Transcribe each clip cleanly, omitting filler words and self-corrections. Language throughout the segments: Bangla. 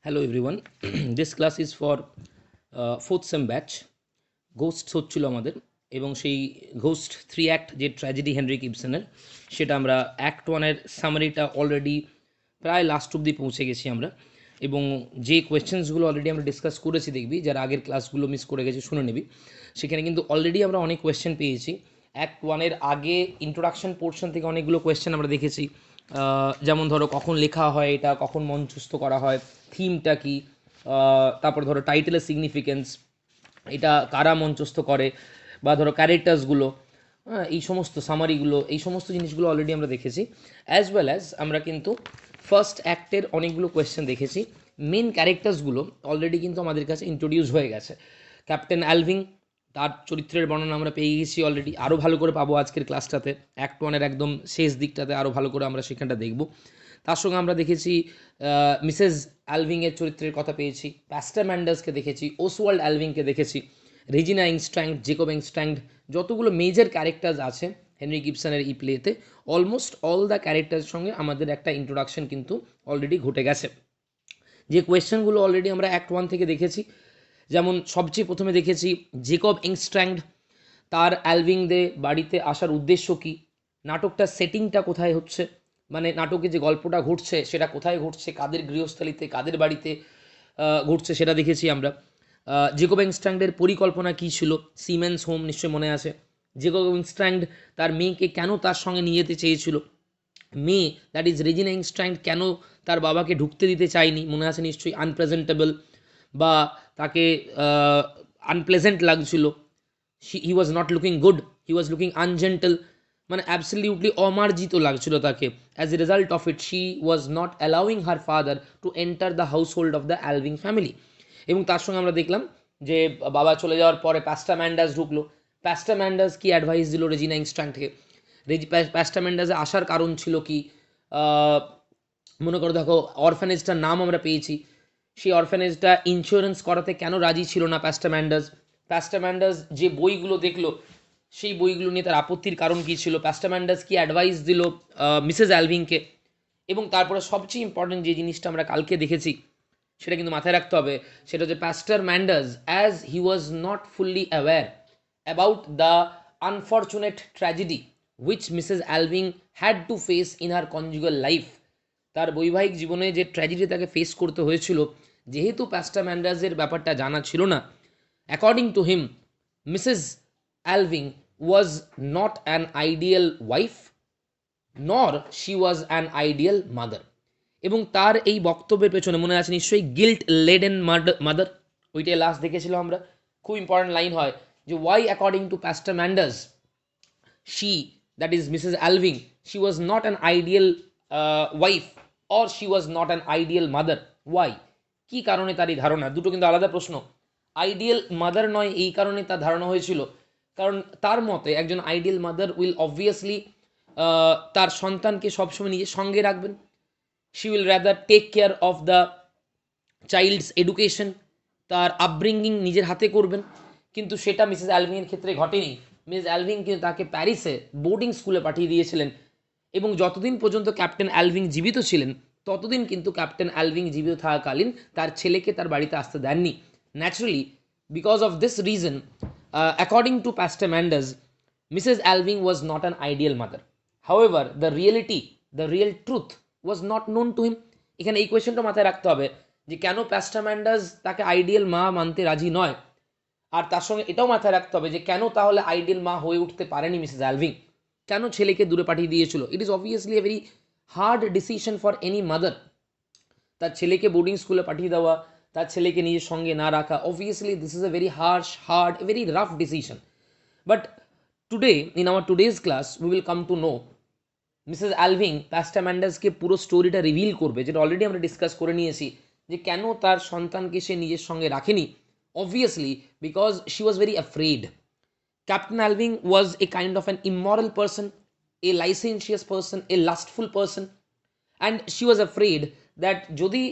Hello everyone. This class is for fourth sem batch. Ghosts হচ্ছিল আমাদের এবং সেই ঘোস্ট 3 অ্যাক্ট যে ট্র্যাজেডি হেনরিক ইবসেনের সেটা আমরা অ্যাক্ট ওয়ানের সামারিটা অলরেডি প্রায় লাস্ট অব্দি পৌঁছে গেছি আমরা। এবং যে কোয়েশ্চেন্সগুলো অলরেডি আমরা ডিসকাস করেছি দেখবি, যারা আগের ক্লাসগুলো মিস করে গেছে শুনে নিবি, সেখানে কিন্তু অলরেডি আমরা অনেক কোয়েশ্চেন পেয়েছি। অ্যাক্ট ওয়ানের আগে ইন্ট্রোডাকশন পোর্শন থেকে অনেকগুলো কোয়েশ্চেন আমরা দেখেছি। যেমন ধরো কখন লেখা হয়, এটা কখন মঞ্চস্থ করা হয়, থিমটা কি, তারপর ধরো টাইটেলের সিগনিফিকেন্স, এটা কারা মঞ্চস্থ করে, বা ধরো ক্যারেক্টার্সগুলো, এই সমস্ত সামারিগুলো, এই সমস্ত জিনিসগুলো অলরেডি আমরা দেখেছি। অ্যাজ ওয়েল অ্যাজ আমরা কিন্তু ফার্স্ট অ্যাক্টের অনেকগুলো কোয়েশ্চেন দেখেছি। মেন ক্যারেক্টার্সগুলো অলরেডি কিন্তু আমাদের কাছে ইন্ট্রোডিউস হয়ে গেছে। ক্যাপ্টেন অ্যালভিং, তার চরিত্রের বর্ণনা আমরা পেয়ে গেছি অলরেডি, আরও ভালো করে পাবো আজকের ক্লাসটাতে। অ্যাক্ট ওয়ানের একদম শেষ দিকটাতে আরও ভালো করে আমরা সেখানটা দেখব। তার সঙ্গে আমরা দেখেছি মিসেস অ্যালভিংয়ের চরিত্রের কথা পেয়েছি, প্যাস্টার ম্যান্ডার্সকে দেখেছি, ওসওয়াল্ড অ্যালভিংকে দেখেছি, রেজিনা ইংস্ট্র্যান্ড, জেকব ইংস্ট্র্যান্ড, যতগুলো মেজর ক্যারেক্টার্স আছে হেনরি গিবসনের এই প্লেতে, অলমোস্ট অল দ্য ক্যারেক্টারের সঙ্গে আমাদের একটা ইন্ট্রোডাকশন কিন্তু অলরেডি ঘটে গেছে। যে কোয়েশ্চেনগুলো অলরেডি আমরা অ্যাক্ট ওয়ান থেকে দেখেছি, যেমন সবচেয়ে প্রথমে দেখেছি জেকব ইংস্ট্র্যান্ড, তার অ্যালভিংদের বাড়িতে আসার উদ্দেশ্য কী, নাটকটার সেটিংটা কোথায় হচ্ছে, মানে নাটকে যে গল্পটা ঘটছে সেটা কোথায় ঘটছে, কাদের গৃহস্থালিতে, কাদের বাড়িতে ঘটছে সেটা দেখেছি আমরা। জেকব ইংস্ট্র্যান্ডের পরিকল্পনা কী ছিল, সিমেন্স হোম নিশ্চয়ই মনে আছে। জেকব ইংস্ট্র্যান্ড তার মেয়েকে কেন তার সঙ্গে নিয়ে যেতে চেয়েছিল, মেয়ে দ্যাট ইজ রেজিনা ইংস্ট্র্যান্ড কেন তার বাবাকে ঢুকতে দিতে চায়নি, মনে আছে নিশ্চয়ই, আনপ্রেজেন্টেবল বা তাকে আনপ্লেজেন্ট লাগছিল। He was not looking good, he was looking ungentle, মানে অ্যাবসলিউটলি অমার্জিত লাগছিল তাকে। As a result of it she was not allowing her father to enter the household of the Alving family. এবং তার সঙ্গে আমরা দেখলাম যে বাবা চলে যাওয়ার পরে প্যাস্টা ম্যান্ডাস ঢুকলো। প্যাস্টা ম্যান্ডাস কি অ্যাডভাইস দিল রেজিনা ইংস্ট্র্যান্ডকে, প্যাস্টা ম্যান্ডাসে আসার কারণ ছিল কি, মনে করো দেখো অরফ্যানেজটার নাম আমরা পেয়েছি, সেই অরফ্যানেজটা ইন্স্যুরেন্স করাতে কেন রাজি ছিল না প্যাস্টা ম্যান্ডাস। প্যাস্টা ম্যান্ডাস যে বইগুলো দেখলো সেই বইগুলো নিয়ে তার আপত্তির কারণ কী ছিল, প্যাস্টা ম্যান্ডাস কি অ্যাডভাইস দিল মিসেস অ্যালভিংকে। এবং তারপরে সবচেয়ে ইম্পর্টেন্ট যে জিনিসটা আমরা কালকে দেখেছি সেটা কিন্তু মাথায় রাখতে হবে, সেটা হচ্ছে Pastor Manders as he was not fully aware about the unfortunate tragedy which Mrs Alving had to face in her conjugal life. তার বৈবাহিক জীবনে যে ট্র্যাজেডি তাকে ফেস করতে হয়েছিল, যেহেতু প্যাস্টা ম্যান্ডাসের ব্যাপারটা জানা ছিল না, according to him Mrs Alving was not an ideal wife nor she was an ideal mother. এবং তার এই বক্তব্যের পেছনে মনে আছে নিশ্চয়ই গিল্ট লেডেন মাদার, ওইটাই লাস্ট দেখেছিল আমরা। খুব ইম্পর্টেন্ট লাইন হয় যে why according to Pastor Manders she, that is Mrs. Alving, she was not an ideal wife or she was not an ideal mother. Why? কি কারণে তার এই ধারণা, দুটো কিন্তু আলাদা প্রশ্ন। আইডিয়াল মাদার নয় এই কারণে তার ধারণা হয়েছিল কারণ তার মতে একজন আইডিয়াল মাদার উইল অবভিয়াসলি তার সন্তানকে সবসময় নিজের সঙ্গে রাখবেন। She will rather take care of the child's education, তার আপব্রিঙ্গিং নিজের হাতে করবেন। কিন্তু সেটা মিসেস অ্যালভিংয়ের ক্ষেত্রে ঘটেনি। মিস অ্যালভিং কিন্তু তাকে প্যারিসে বোর্ডিং স্কুলে পাঠিয়ে দিয়েছিলেন, এবং যতদিন পর্যন্ত ক্যাপ্টেন অ্যালভিং জীবিত ছিলেন ততদিন কিন্তু ক্যাপ্টেন অ্যালভিং জীবিত থাকাকালীন তার ছেলেকে তার বাড়িতে আসতে দেননি। Naturally because of this reason, according to Pastor Manders, Mrs Alving was not an ideal mother. However the reality, the real truth was not known to him. এখানে এই কোয়েশ্চেনটা মাথায় রাখতে হবে যে কেন প্যাস্টার ম্যান্ডাস তাকে আইডিয়াল মা মানতে রাজি নয়, আর তার সঙ্গে এটাও মাথায় রাখতে হবে যে কেন তাহলে আইডিয়াল মা হয়ে উঠতে পারেনি মিসেস অ্যালভিং, কেন ছেলেকে দূরে পাঠিয়ে দিয়েছিল। It is obviously A very hard decision for any mother. তার ছেলেকে বোর্ডিং স্কুলে পাঠিয়ে দেওয়া, তার ছেলেকে নিজের সঙ্গে না রাখা, obviously this is a very hard a very rough decision. But today in our today's class we will come to know Mrs Alving Pastor ম্যান্ডাসকে পুরো স্টোরিটা রিভিল করবে, যেটা অলরেডি আমরা ডিসকাস করে নিয়েছি যে কেন তার সন্তানকে সে নিজের সঙ্গে রাখেনি। Obviously, because she was very afraid. Captain Alving was a kind of an immoral person, a licentious person, a lustful person, and she was afraid that যদি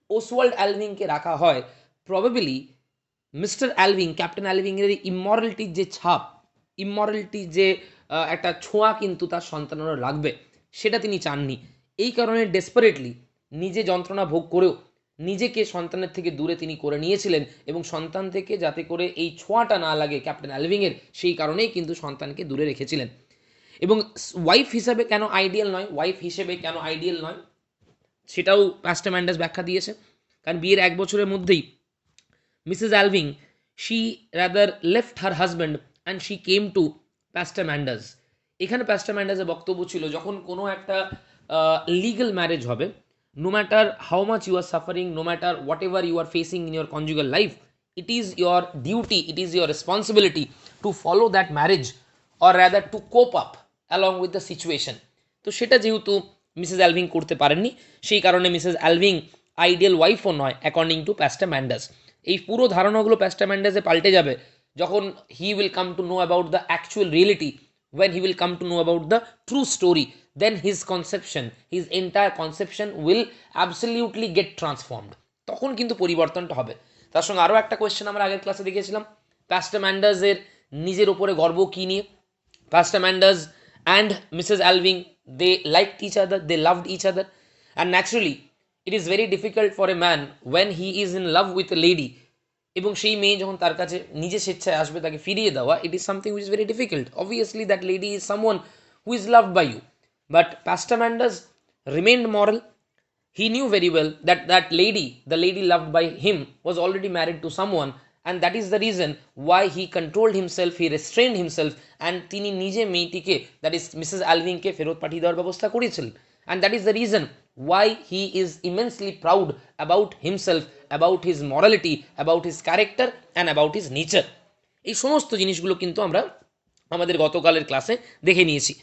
ওসওয়াল্ড অ্যালভিংকে রাখা হয়, প্রবাবলি মিস্টার অ্যালভিং, ক্যাপ্টেন অ্যালভিংয়ের ইমরালিটির যে ছাপ, ইমরালিটির যে একটা ছোঁয়া কিন্তু তার সন্তানেরও লাগবে, সেটা তিনি চাননি। এই কারণে ডেসপারেটলি নিজে যন্ত্রণা ভোগ করেও নিজেকে সন্তানের থেকে দূরে তিনি করে নিয়েছিলেন এবং সন্তান থেকে যাতে করে এই ছোঁয়াটা না লাগে ক্যাপ্টেন অ্যালভিংয়ের, সেই কারণেই কিন্তু সন্তানকে দূরে রেখেছিলেন। এবং ওয়াইফ হিসেবে কেন আইডিয়াল নয়, ওয়াইফ হিসেবে কেন আইডিয়াল নয় সেটাও প্যাস্টার ম্যান্ডাস ব্যাখ্যা দিয়েছে। কারণ বিয়ের 1 বছরের মধ্যেই Mrs Alving she rather left her husband and she came to Pastor Manders. এখানে প্যাস্টার ম্যান্ডাসের বক্তব্য ছিল যখন কোনো একটা লিগ্যাল ম্যারেজ হবে, no matter how much you are suffering, no matter whatever you are facing in your conjugal life, it is your duty, it is your responsibility to follow that marriage, or rather to cope up along with the situation. তো সেটা যেহেতু মিসেস অ্যালভিং করতে পারেননি, সেই কারণে মিসেস অ্যালভিং আইডিয়াল ওয়াইফও নয় অ্যাকর্ডিং টু প্যাস্টার ম্যান্ডাস। এই পুরো ধারণাগুলো প্যাস্টার ম্যান্ডাসে পাল্টে যাবে যখন he will come to know about the actual reality, when he will come to know about the true story, then his conception, his entire conception will absolutely get transformed. তখন কিন্তু পরিবর্তনটা হবে। তার সঙ্গে আরও একটা কোয়েশ্চেন আমরা আগের ক্লাসে দেখেছিলাম, প্যাস্টার ম্যান্ডাসের নিজের ওপরে গর্ব কী নিয়ে। Pastor Manders and Mrs Alving, they liked each other, they loved each other, and naturally it is very difficult for a man when he is in love with a lady, এবং সেই মেয়ে যখন তার কাছে নিজে স্বেচ্ছায় আসবে তাকে ফিরিয়ে দেওয়া, it is something which is very difficult. Obviously that lady is someone who is loved by you, but Pastor Manders remained moral. He knew very well that that lady, the lady loved by him, was already married to someone, and that is the reason why he controlled himself, he restrained himself, and তিনি নিজে মেয়েটিকে, that is Mrs. Alving কে ফেরত পাঠিয়ে দেওয়ার ব্যবস্থা করেছিলেন, and that is the reason why he is immensely proud about himself, about his morality, about his character, and about his nature. এই সমস্ত জিনিসগুলো কিন্তু আমরা আমাদের গতকালের ক্লাসে দেখে নিয়েছি।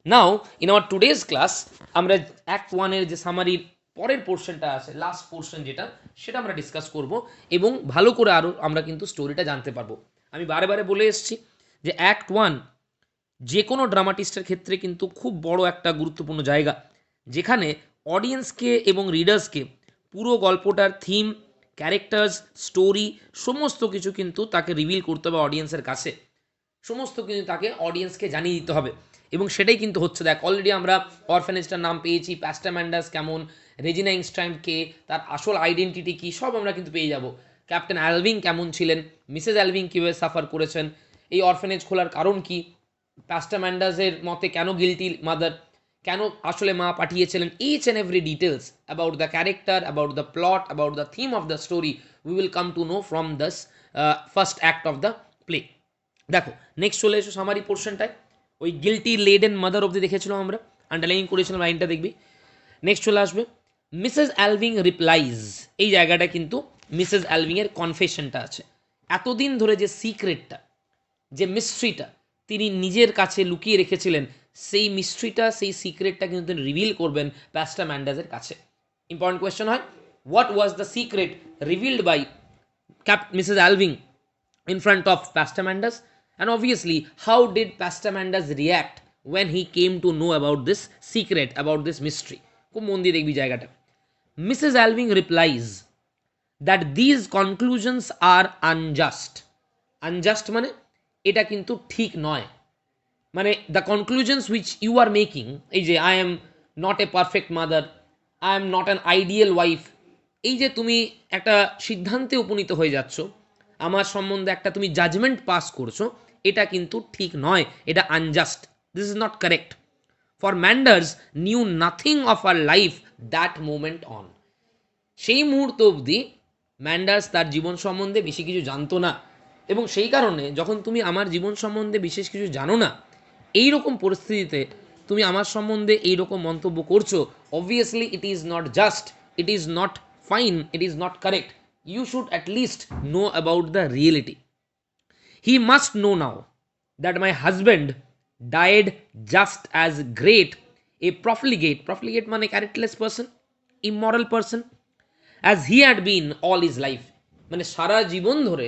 নাও ইন আওয়ার টুডেজ ক্লাস আমরা অ্যাক্ট 1 এর যে সামারির পরের পোর্শনটা আছে, লাস্ট পোর্শন যেটা, সেটা আমরা ডিসকাস করব এবং ভালো করে আরও আমরা কিন্তু স্টোরিটা জানতে পারবো। আমি বারে বারে বলে এসেছি যে অ্যাক্ট 1 যে কোনো ড্রামাটিস্টের ক্ষেত্রে কিন্তু খুব বড় একটা গুরুত্বপূর্ণ জায়গা, যেখানে অডিয়েন্সকে এবং রিডার্সকে পুরো গল্পটার থিম, ক্যারেক্টার্স, স্টোরি সমস্ত কিছু কিন্তু তাকে রিভিল করতে হবে অডিয়েন্সের কাছে, সমস্ত কিছু তাকে অডিয়েন্সকে জানিয়ে দিতে হবে, এবং সেটাই কিন্তু হচ্ছে। দেখ অলরেডি আমরা অরফেনেজটার নাম পেয়েছি, প্যাস্টার ম্যান্ডাস কেমন, রেজিনা ইংস্ট্রাইম কে, তার আসল আইডেন্টিটি কী, সব আমরা কিন্তু পেয়ে যাব। ক্যাপ্টেন অ্যালভিং কেমন ছিলেন, মিসেস অ্যালভিং কীভাবে সাফার করেছেন, এই অরফেনেজ খোলার কারণ কি, প্যাস্টার ম্যান্ডাসের মতে কেন গিলটি মাদার, কেন আসলে মা পাঠিয়েছিলেন, each and every details about the character, about the plot, about the theme of the story we will come to know from this first act of the play. দেখো নেক্সট চলে এসো সামারি পোর্শনটায়। ওই গিলটি লেডেন মাদার অবধি দেখেছিলাম আমরা, আন্ডারলাইন করেছিলাম, লাইনটা দেখবি। নেক্সট চলে আসবে মিসেস অ্যালভিং রিপ্লাইজ। এই জায়গাটা কিন্তু মিসেস অ্যালভিংয়ের কনফেশনটা আছে। এতদিন ধরে যে সিক্রেটটা, যে মিস্ট্রিটা তিনি নিজের কাছে লুকিয়ে রেখেছিলেন, সেই মিস্ট্রিটা, সেই সিক্রেটটা কিন্তু তিনি রিভিল করবেন প্যাস্টার ম্যান্ডাসের কাছে। ইম্পর্টেন্ট কোয়েশ্চেন হয়, what was the secret revealed by Mrs Alving in front of Pastor Manders, and obviously how did Pastor Manders react when he came to know about this secret, about this mystery? খুব মন দিয়ে দেখবি জায়গাটা। Mrs. Alving replies that these conclusions are unjust. Unjust মানে এটা কিন্তু ঠিক নয়, মানে the conclusions which you are making, এই যে I am not a perfect mother, I am not an ideal wife, এই যে তুমি একটা সিদ্ধান্তে উপনীত হয়ে যাচ্ছ, আমার সম্বন্ধে একটা তুমি জাজমেন্ট পাস করছো, এটা কিন্তু ঠিক নয়, এটা unjust, this is not correct. For Manders knew nothing of her life that moment on. সেই মুহূর্ত অবধি ম্যান্ডার্স তার জীবন সম্বন্ধে বেশি কিছু জানতো না, এবং সেই কারণে যখন তুমি আমার জীবন সম্বন্ধে বিশেষ কিছু জানো না, এই রকম পরিস্থিতিতে তুমি আমার সম্বন্ধে এই রকম মন্তব্য করছো, obviously it is not just, it is not fine, it is not correct. You should at least know about the reality. He must know now that my husband died just as great a profligate মানে characterless person, immoral person, as he had been all his life. মানে সারা জীবন ধরে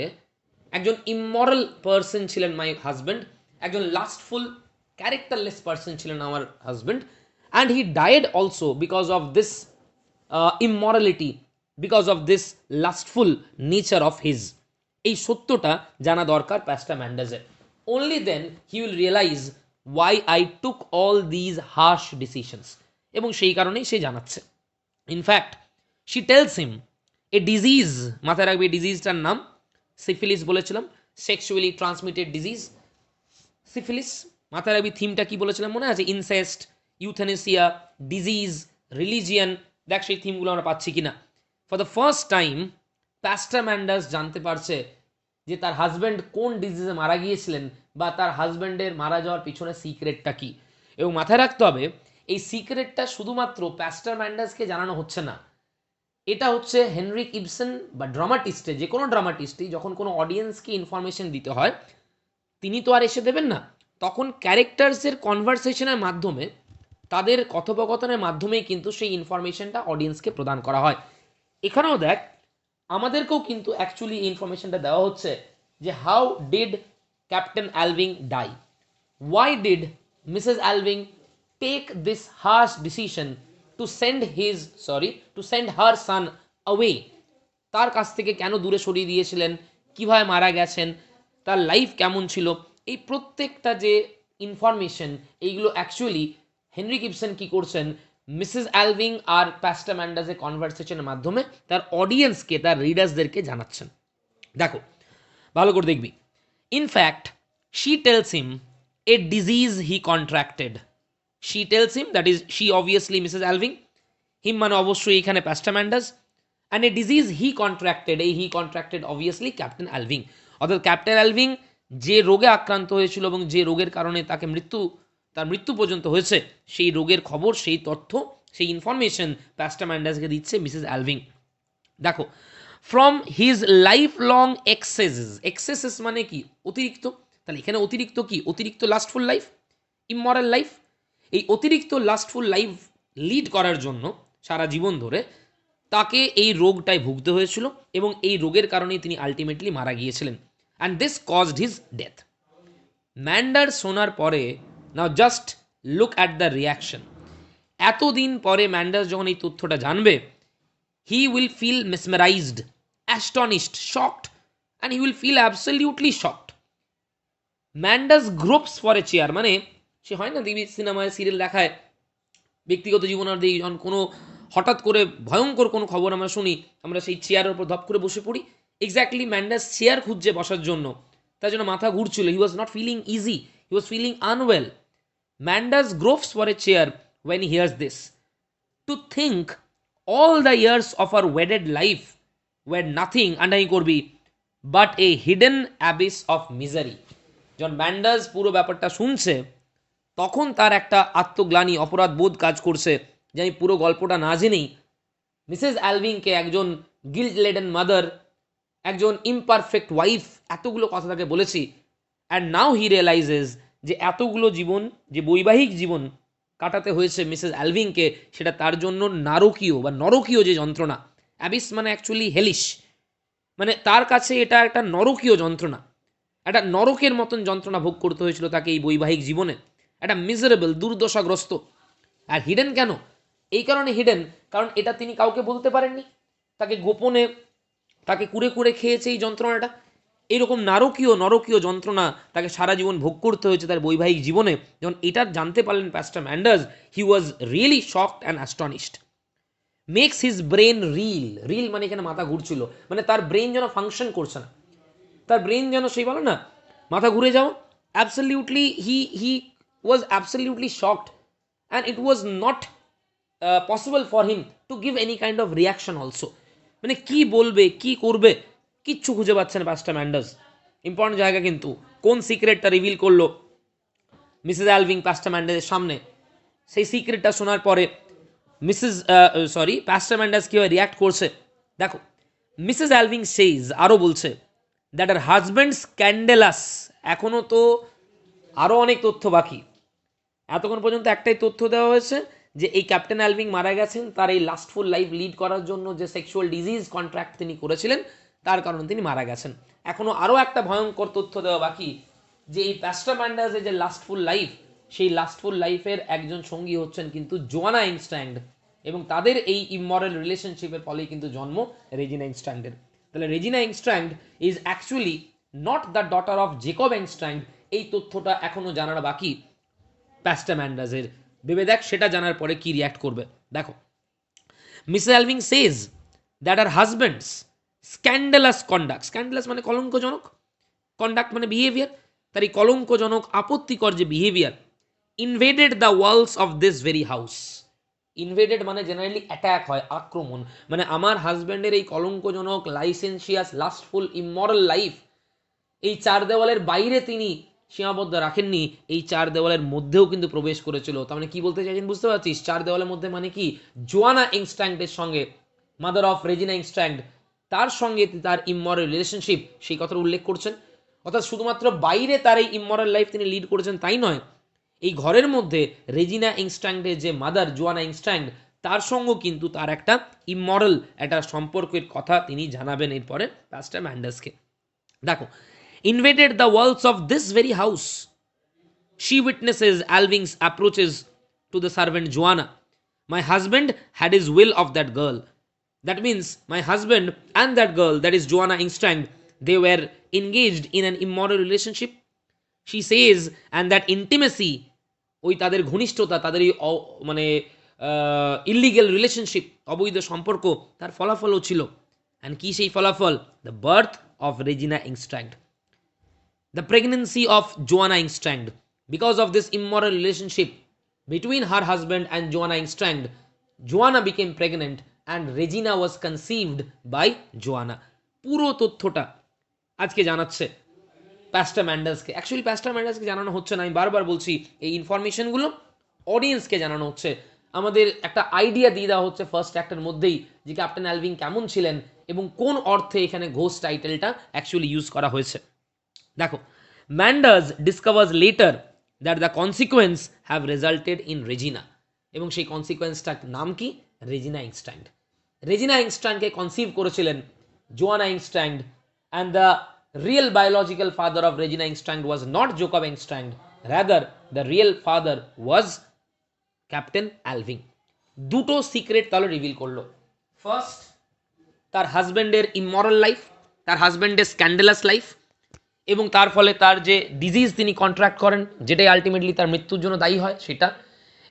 একজন immoral person ছিলেন my husband, একজন lustful characterless person ছিলেন আমার husband, and he died also because of this immorality, because of this lustful nature of his. এই সত্যটা জানা দরকার প্যাস্টার ম্যান্ডাসের। only then he will realize why I took all these harsh decisions, এবং সেই কারণেই সে জানাচ্ছে। in fact she tells him A disease, মাথায় রাখবে এই ডিজিজটার নাম সিফিলিস বলেছিলাম, সেক্সুয়ালি ট্রান্সমিটেড ডিজিজ সিফিলিস। মাথায় রাখবি থিমটা কি বলেছিলাম মনে আছে? Incest, euthanasia, disease, religion. দেখ সেই থিমগুলো আমরা পাচ্ছি কিনা। For the first time Pastor Manders জানতে পারছে যে তার হাজব্যান্ড কোন ডিজিজে মারা গিয়েছিলেন বা তার হাজব্যান্ডের মারা যাওয়ার পিছনে সিক্রেটটা কি। এবং মাথায় রাখতে হবে এই সিক্রেটটা শুধুমাত্র প্যাস্টার ম্যান্ডাসকে জানানো হচ্ছে না, এটা হচ্ছে হেনরিক ইবসেন বা ড্রামাটিস্টে, যে কোনো ড্রামাটিস্টই যখন কোনো অডিয়েন্সকে ইনফরমেশন দিতে হয় তিনি তো আর এসে দেবেন না, তখন ক্যারেক্টার্সের কনভারসেশনের মাধ্যমে, তাদের কথোপকথনের মাধ্যমেই কিন্তু সেই ইনফরমেশনটা অডিয়েন্সকে প্রদান করা হয়। এখানেও দেখ আমাদেরকেও কিন্তু অ্যাকচুয়ালি ইনফরমেশনটা দেওয়া হচ্ছে যে how did captain Alving die, why did Mrs Alving take this harsh decision to send her son away, তার কাছ থেকে কেন দূরে সরিয়ে দিয়েছিলেন, কিভাবে মারা গেছেন, তার লাইফ কেমন ছিল, এই প্রত্যেকটা যে ইনফরমেশন এইগুলো অ্যাকচুয়ালি হেনরিক ইবসেন কি করছেন মিসেস অ্যালভিং আর প্যাস্টার ম্যান্ডাসের কনভারসেশনের মাধ্যমে তার অডিয়েন্সকে, তার রিডার্সদেরকে জানাচ্ছেন। দেখো ভালো করে দেখবি, in fact she tells him a disease he contracted, she tells him, that is she obviously Mrs Alving, him মানে অবশ্যই এখানে pastor Manders, and a disease he contracted, এই he contracted obviously captain Alving, অর্থাৎ ক্যাপ্টেন অ্যালভিং যে রোগে আক্রান্ত হয়েছিল এবং যে রোগের কারণে তাকে তার মৃত্যু পর্যন্ত হয়েছে, সেই রোগের খবর, সেই তথ্য, সেই ইনফরমেশন প্যাস্টার ম্যান্ডাসকে দিচ্ছে মিসেস অ্যালভিং। দেখো ফ্রম হিজ লাইফ লং এক্সেসেস মানে কি? অতিরিক্ত। তাহলে এখানে অতিরিক্ত কি? অতিরিক্ত লাস্টফুল লাইফ, ইমমরাল লাইফ। এই অতিরিক্ত লাস্টফুল লাইফ লিড করার জন্য সারা জীবন ধরে তাকে এই রোগটায় ভুগতে হয়েছিল এবং এই রোগের কারণেই তিনি আলটিমেটলি মারা গিয়েছিলেন, and this caused his death. Mander শোনার পরে, now just look at the reaction, এতদিন পরে ম্যান্ডাস যখন এই তথ্যটা জানবে, he will feel mesmerised, astonished, shocked, and he will feel absolutely shocked. Manders gropes for a chair, মানে সে হয় না দেখবি সিনেমায় সিরিয়াল দেখায়, ব্যক্তিগত জীবনের দিকে যখন কোনো হঠাৎ করে ভয়ঙ্কর কোনো খবর আমরা শুনি, আমরা সেই চেয়ারের উপর ধপ করে বসে পড়ি। এক্স্যাক্টলি ম্যান্ডাস চেয়ার খুঁজছে বসার জন্য, তার জন্য মাথা ঘুরছিল, he was not feeling easy, he was feeling unwell. Manders gropes for a chair when he hears this, to think all the years of our wedded life were nothing, underline করবি, but a hidden abyss of misery. যখন ম্যান্ডাস পুরো ব্যাপারটা শুনছে তখন তার একটা আত্মগ্লানি, অপরাধ বোধ কাজ করছে যে আমি পুরো গল্পটা না জেনেই মিসেস অ্যালভিংকে, একজন গিল্ট লেডেন মাদার, একজন ইমপারফেক্ট ওয়াইফ, এতগুলো কথা তাকে বলেছি। অ্যান্ড নাও হি রিয়েলাইজেস যে এতগুলো জীবন, যে বৈবাহিক জীবন কাটাতে হয়েছে মিসেস অ্যালভিংকে, সেটা তার জন্য নারকীয় বা নরকীয় যে যন্ত্রণা, অ্যাবিস মানে অ্যাকচুয়ালি হেলিশ, মানে তার কাছে এটা একটা নরকীয় যন্ত্রণা, একটা নরকের মতন যন্ত্রণা ভোগ করতে হয়েছিল তাকে এই বৈবাহিক জীবনে, একটা মিজারেবল, দুর্দশাগ্রস্ত। আর হিডেন কেন? এই কারণে হিডেন, কারণ এটা তিনি কাউকে বলতে পারেননি, তাকে গোপনে, তাকে কুড়ে কুড়ে খেয়েছে এই যন্ত্রণাটা। এইরকম নরকীয় যন্ত্রণা তাকে সারা জীবন ভোগ করতে হয়েছে তার বৈবাহিক জীবনে। যখন এটা জানতে পারলেন pastor Manders, he was really shocked and astonished. Makes his brain reel মানে এখানে মাথা ঘুরছিল, মানে তার ব্রেন যেন ফাংশন করছে না, তার ব্রেন যেন সেই বলে না মাথা ঘুরে যাও, absolutely he was absolutely shocked, and it was not possible for him to give any kind of reaction also. মানে কি বলবে, কি করবে, কিচ্ছু খুঁজে পাচ্ছে না প্যাস্টার ম্যান্ডাস। ইম্পর্টেন্ট জায়গা কিন্তু, কোন সিক্রেটটা রিভিল করলো মিসেস অ্যালভিং প্যাস্টার ম্যান্ডাসের সামনে, সেই সিক্রেটটা শোনার পরে প্যাস্টার ম্যান্ডাস কীভাবে রিয়াক্ট করছে দেখো। মিসেস অ্যালভিং সেইজ, আরও বলছে, দ্যাট আর হাজব্যান্ড স্ক্যান্ডেলাস, এখনও তো আরও অনেক তথ্য বাকি। এতক্ষণ পর্যন্ত একটাই তথ্য দেওয়া হয়েছে যে এই ক্যাপ্টেন অ্যালভিং মারা গেছেন তার এই লাস্টফুল লাইফ লিড করার জন্য, যে সেক্সুয়াল ডিজিজ কন্ট্রাক্ট তিনি করেছিলেন তার কারণে তিনি মারা গেছেন। এখনও আরও একটা ভয়ঙ্কর তথ্য দেওয়া বাকি, যে এই প্যাস্টার ম্যান্ডাসের যে লাস্টফুল লাইফ, সেই লাস্টফুল লাইফের একজন সঙ্গী হচ্ছেন কিন্তু জোয়ানা ইনস্ট্যান্ড, এবং তাদের এই ইমমরাল রিলেশনশিপের ফলেই কিন্তু জন্ম রেজিনা ইনস্ট্যান্ডের। তাহলে Regina Engstrand is actually not the daughter of Jacob Engstrand, এই তথ্যটা এখনও জানার বাকি প্যাস্টার ম্যান্ডাসের। ভেবে দেখ সেটা জানার পরে কি রিয়াক্ট করবে। দেখো Mrs Alving says that our husband's scandalous conduct, scandalous মানে কলঙ্কজনক, কন্ডাক্ট মানে বিহেভিয়ার, তার এই কলঙ্কজনক আপত্তিকর যে behaviour, invaded the walls of this very house. Invaded মানে জেনারেলি অ্যাট্যাক হয়, আক্রমণ, মানে আমার হাজব্যান্ডের এই কলঙ্কজনক লাইসেন্সিয়াস লাস্টফুল ইমমরাল লাইফ এই চার দেওয়ালের বাইরে তিনি সীমাবদ্ধ রাখেননি, এই চার দেওয়ালের মধ্যেও কিন্তু প্রবেশ করেছিল। তার মানে কি বলতে চাইছেন বুঝতে পারছিস? চার দেওয়ালের মধ্যে মানে কি, জোয়ানা ইংস্ট্যান্ডের সঙ্গে, মাদার অফ রেজিনা ইংস্ট্যান্ড, তার সঙ্গে তার ইমমরাল রিলেশনশিপ, সেই কথাটা উল্লেখ করছেন। অর্থাৎ শুধুমাত্র বাইরে তার এই ইমমরাল লাইফ তিনি লিড করেছেন তাই নয়, এই ঘরের মধ্যে রেজিনা ইংস্ট্যান্ডের যে মাদার জোয়ানা ইংস্ট্যান্ড, তার সঙ্গেও কিন্তু তার একটা ইমমরাল একটা সম্পর্কের কথা তিনি জানাবেন এরপরে প্যাস্টার ম্যান্ডাসকে। দেখো, invaded the walls of this very house. She witnesses Alving's approaches to the servant Joanna. My husband had his will of that girl. That means my husband and that girl, that is Joanna Ingstrand, they were engaged in an immoral relationship. She says, and that intimacy, ওই তাদের ঘনিষ্ঠতা, তাদের এই মানে ইলিগাল রিলেশনশিপ, অবৈধ সম্পর্ক, তার ফলাফলও ছিল। অ্যান্ড কি সেই ফলাফল? The birth of Regina Engstrand, the pregnancy of Joanna Ingstrand. Because of this immoral relationship between her husband and Joanna Ingstrand, Joanna became pregnant and Regina was conceived by Joanna. পুরো তথ্যটা আজকে জানাচ্ছে প্যাস্টার ম্যান্ডাসকে। অ্যাকচুয়ালি প্যাস্টার ম্যান্ডাসকে জানানো হচ্ছে না, আমি বারবার বলছি, এই ইনফরমেশনগুলো অডিয়েন্সকে জানানো হচ্ছে। আমাদের একটা আইডিয়া দিয়ে দেওয়া হচ্ছে ফার্স্ট অ্যাক্টের মধ্যেই যে ক্যাপ্টেন অ্যালভিং কেমন ছিলেন এবং কোন অর্থে এখানে ঘোষ টাইটেলটা অ্যাকচুয়ালি ইউজ করা হয়েছে। দেখো, Manders discovers later that the consequence have resulted in Regina, এবং সেই কনসিকুয়েন্সটার নাম কি? রেজিনা ইংস্ট্যান্ড। রেজিনা ইংস্ট্যান্ডকে কনসিভ করেছিলেন Joanna Engstrand, and the real biological father of Regina Engstrand was not Jacob Engstrand, rather the real father was captain Alving. দুটো সিক্রেট তাহলে রিভিল করলো। ফার্স্ট, তার হাজব্যান্ডের ইমমরাল লাইফ, তার হাজব্যান্ডের স্ক্যান্ডালাস লাইফ, এবং তার ফলে তার যে ডিজিজ তিনি কন্ট্রাক্ট করেন, যেটাই আলটিমেটলি তার মৃত্যুর জন্য দায়ী হয় সেটা,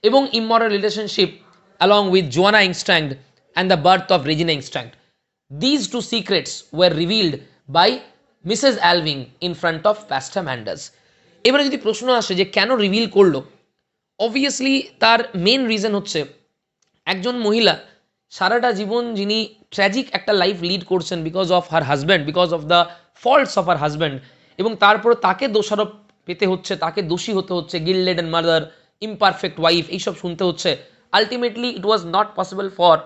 এবং ইমমরাল relationship along with Joanna Ingstrand and the birth of Regina Ingstrand. These two secrets were revealed by Mrs. Alving in front of Pastor Manders. এবারে যদি প্রশ্ন আসে যে কেন রিভিল করলো, অবভিয়াসলি তার মেন রিজন হচ্ছে একজন মহিলা সারাটা জীবন যিনি ট্র্যাজিক একটা লাইফ লিড করছেন because of her husband, because of the faults of her husband, এবং তারপর তাকে দোষারোপ পেতে হচ্ছে, তাকে দোষী হতে হচ্ছে, guilted and murder, imperfect wife, এইসব শুনতে হচ্ছে। Ultimately it was not possible for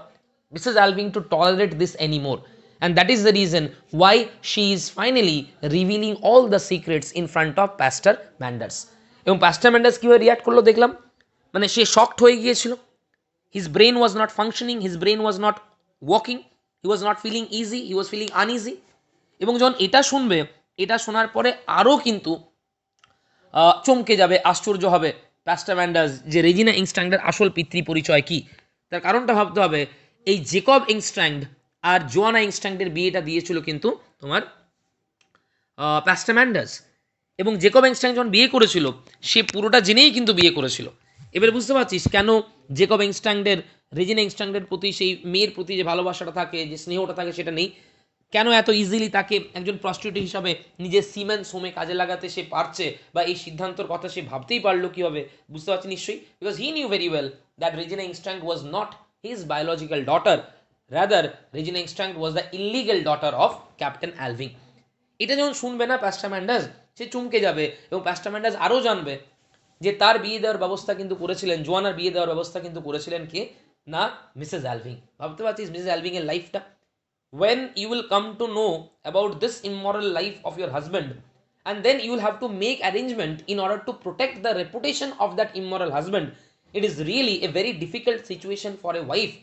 Mrs Alving to tolerate this anymore, and that is the reason why she is finally revealing all the secrets in front of pastor Manders. এবং প্যাস্টার ম্যান্ডার্স কীভাবে রিয়াক্ট করলো দেখলাম, মানে সে শকড হয়ে গিয়েছিল। His brain was not functioning, his brain was not working, he was not feeling easy, he was feeling uneasy. এবং যখন এটা শুনবে, এটা শোনার পরে আরও কিন্তু চমকে যাবে, আশ্চর্য হবে প্যাস্টার ম্যান্ডার্স যে রেজিনা ইংস্ট্যান্ডের আসল পিতৃ পরিচয় কি। তার কারণটা ভাবতে হবে, এই জেকব ইংস্ট্যান্ড আর জোয়ানা ইংস্ট্যান্ডের বিয়েটা দিয়েছিল কিন্তু তোমার প্যাস্টার ম্যান্ডার্স, এবং জেকব ইংস্ট্যান্ড যখন বিয়ে করেছিল সে পুরোটা জেনেই কিন্তু বিয়ে করেছিল। এবারে বুঝতে পারছিস কেন জেকব ইংস্ট্যান্ডের রেজিনা ইংস্ট্যান্ডের প্রতি, সেই মেয়ের প্রতি যে ভালোবাসাটা থাকে, যে স্নেহটা থাকে সেটা নেই, কেন এত ইজিলি তাকে একজন প্রস্টিটিউট হিসাবে নিজের সিমেন সোমে কাজে লাগাতে সে পারছে, বা এই সিদ্ধান্তর কথা সে ভাবতেই পারলো কীভাবে, বুঝতে পারছি নিশ্চয়ই, because he knew very well that Regina Engstrand was not his biological daughter, rather Regina Engstrand was the illegal daughter of captain Alving. এটা যখন শুনবে না প্যাস্টার ম্যান্ডার্স, সে চমকে যাবে, এবং প্যাস্টার ম্যান্ডার্স আরও জানবে যে তার বিয়ে দেওয়ার ব্যবস্থা কিন্তু করেছিলেন, জোয়ানার বিয়ে দেওয়ার ব্যবস্থা কিন্তু করেছিলেন কে না, মিসেস অ্যালভিং। ভাবতে পারছিস মিসেস অ্যালভিং এর লাইফটা। when you will come to know about this immoral life of your husband, and then you will have to make arrangement in order to protect the reputation of that immoral husband, it is really a very difficult situation for a wife,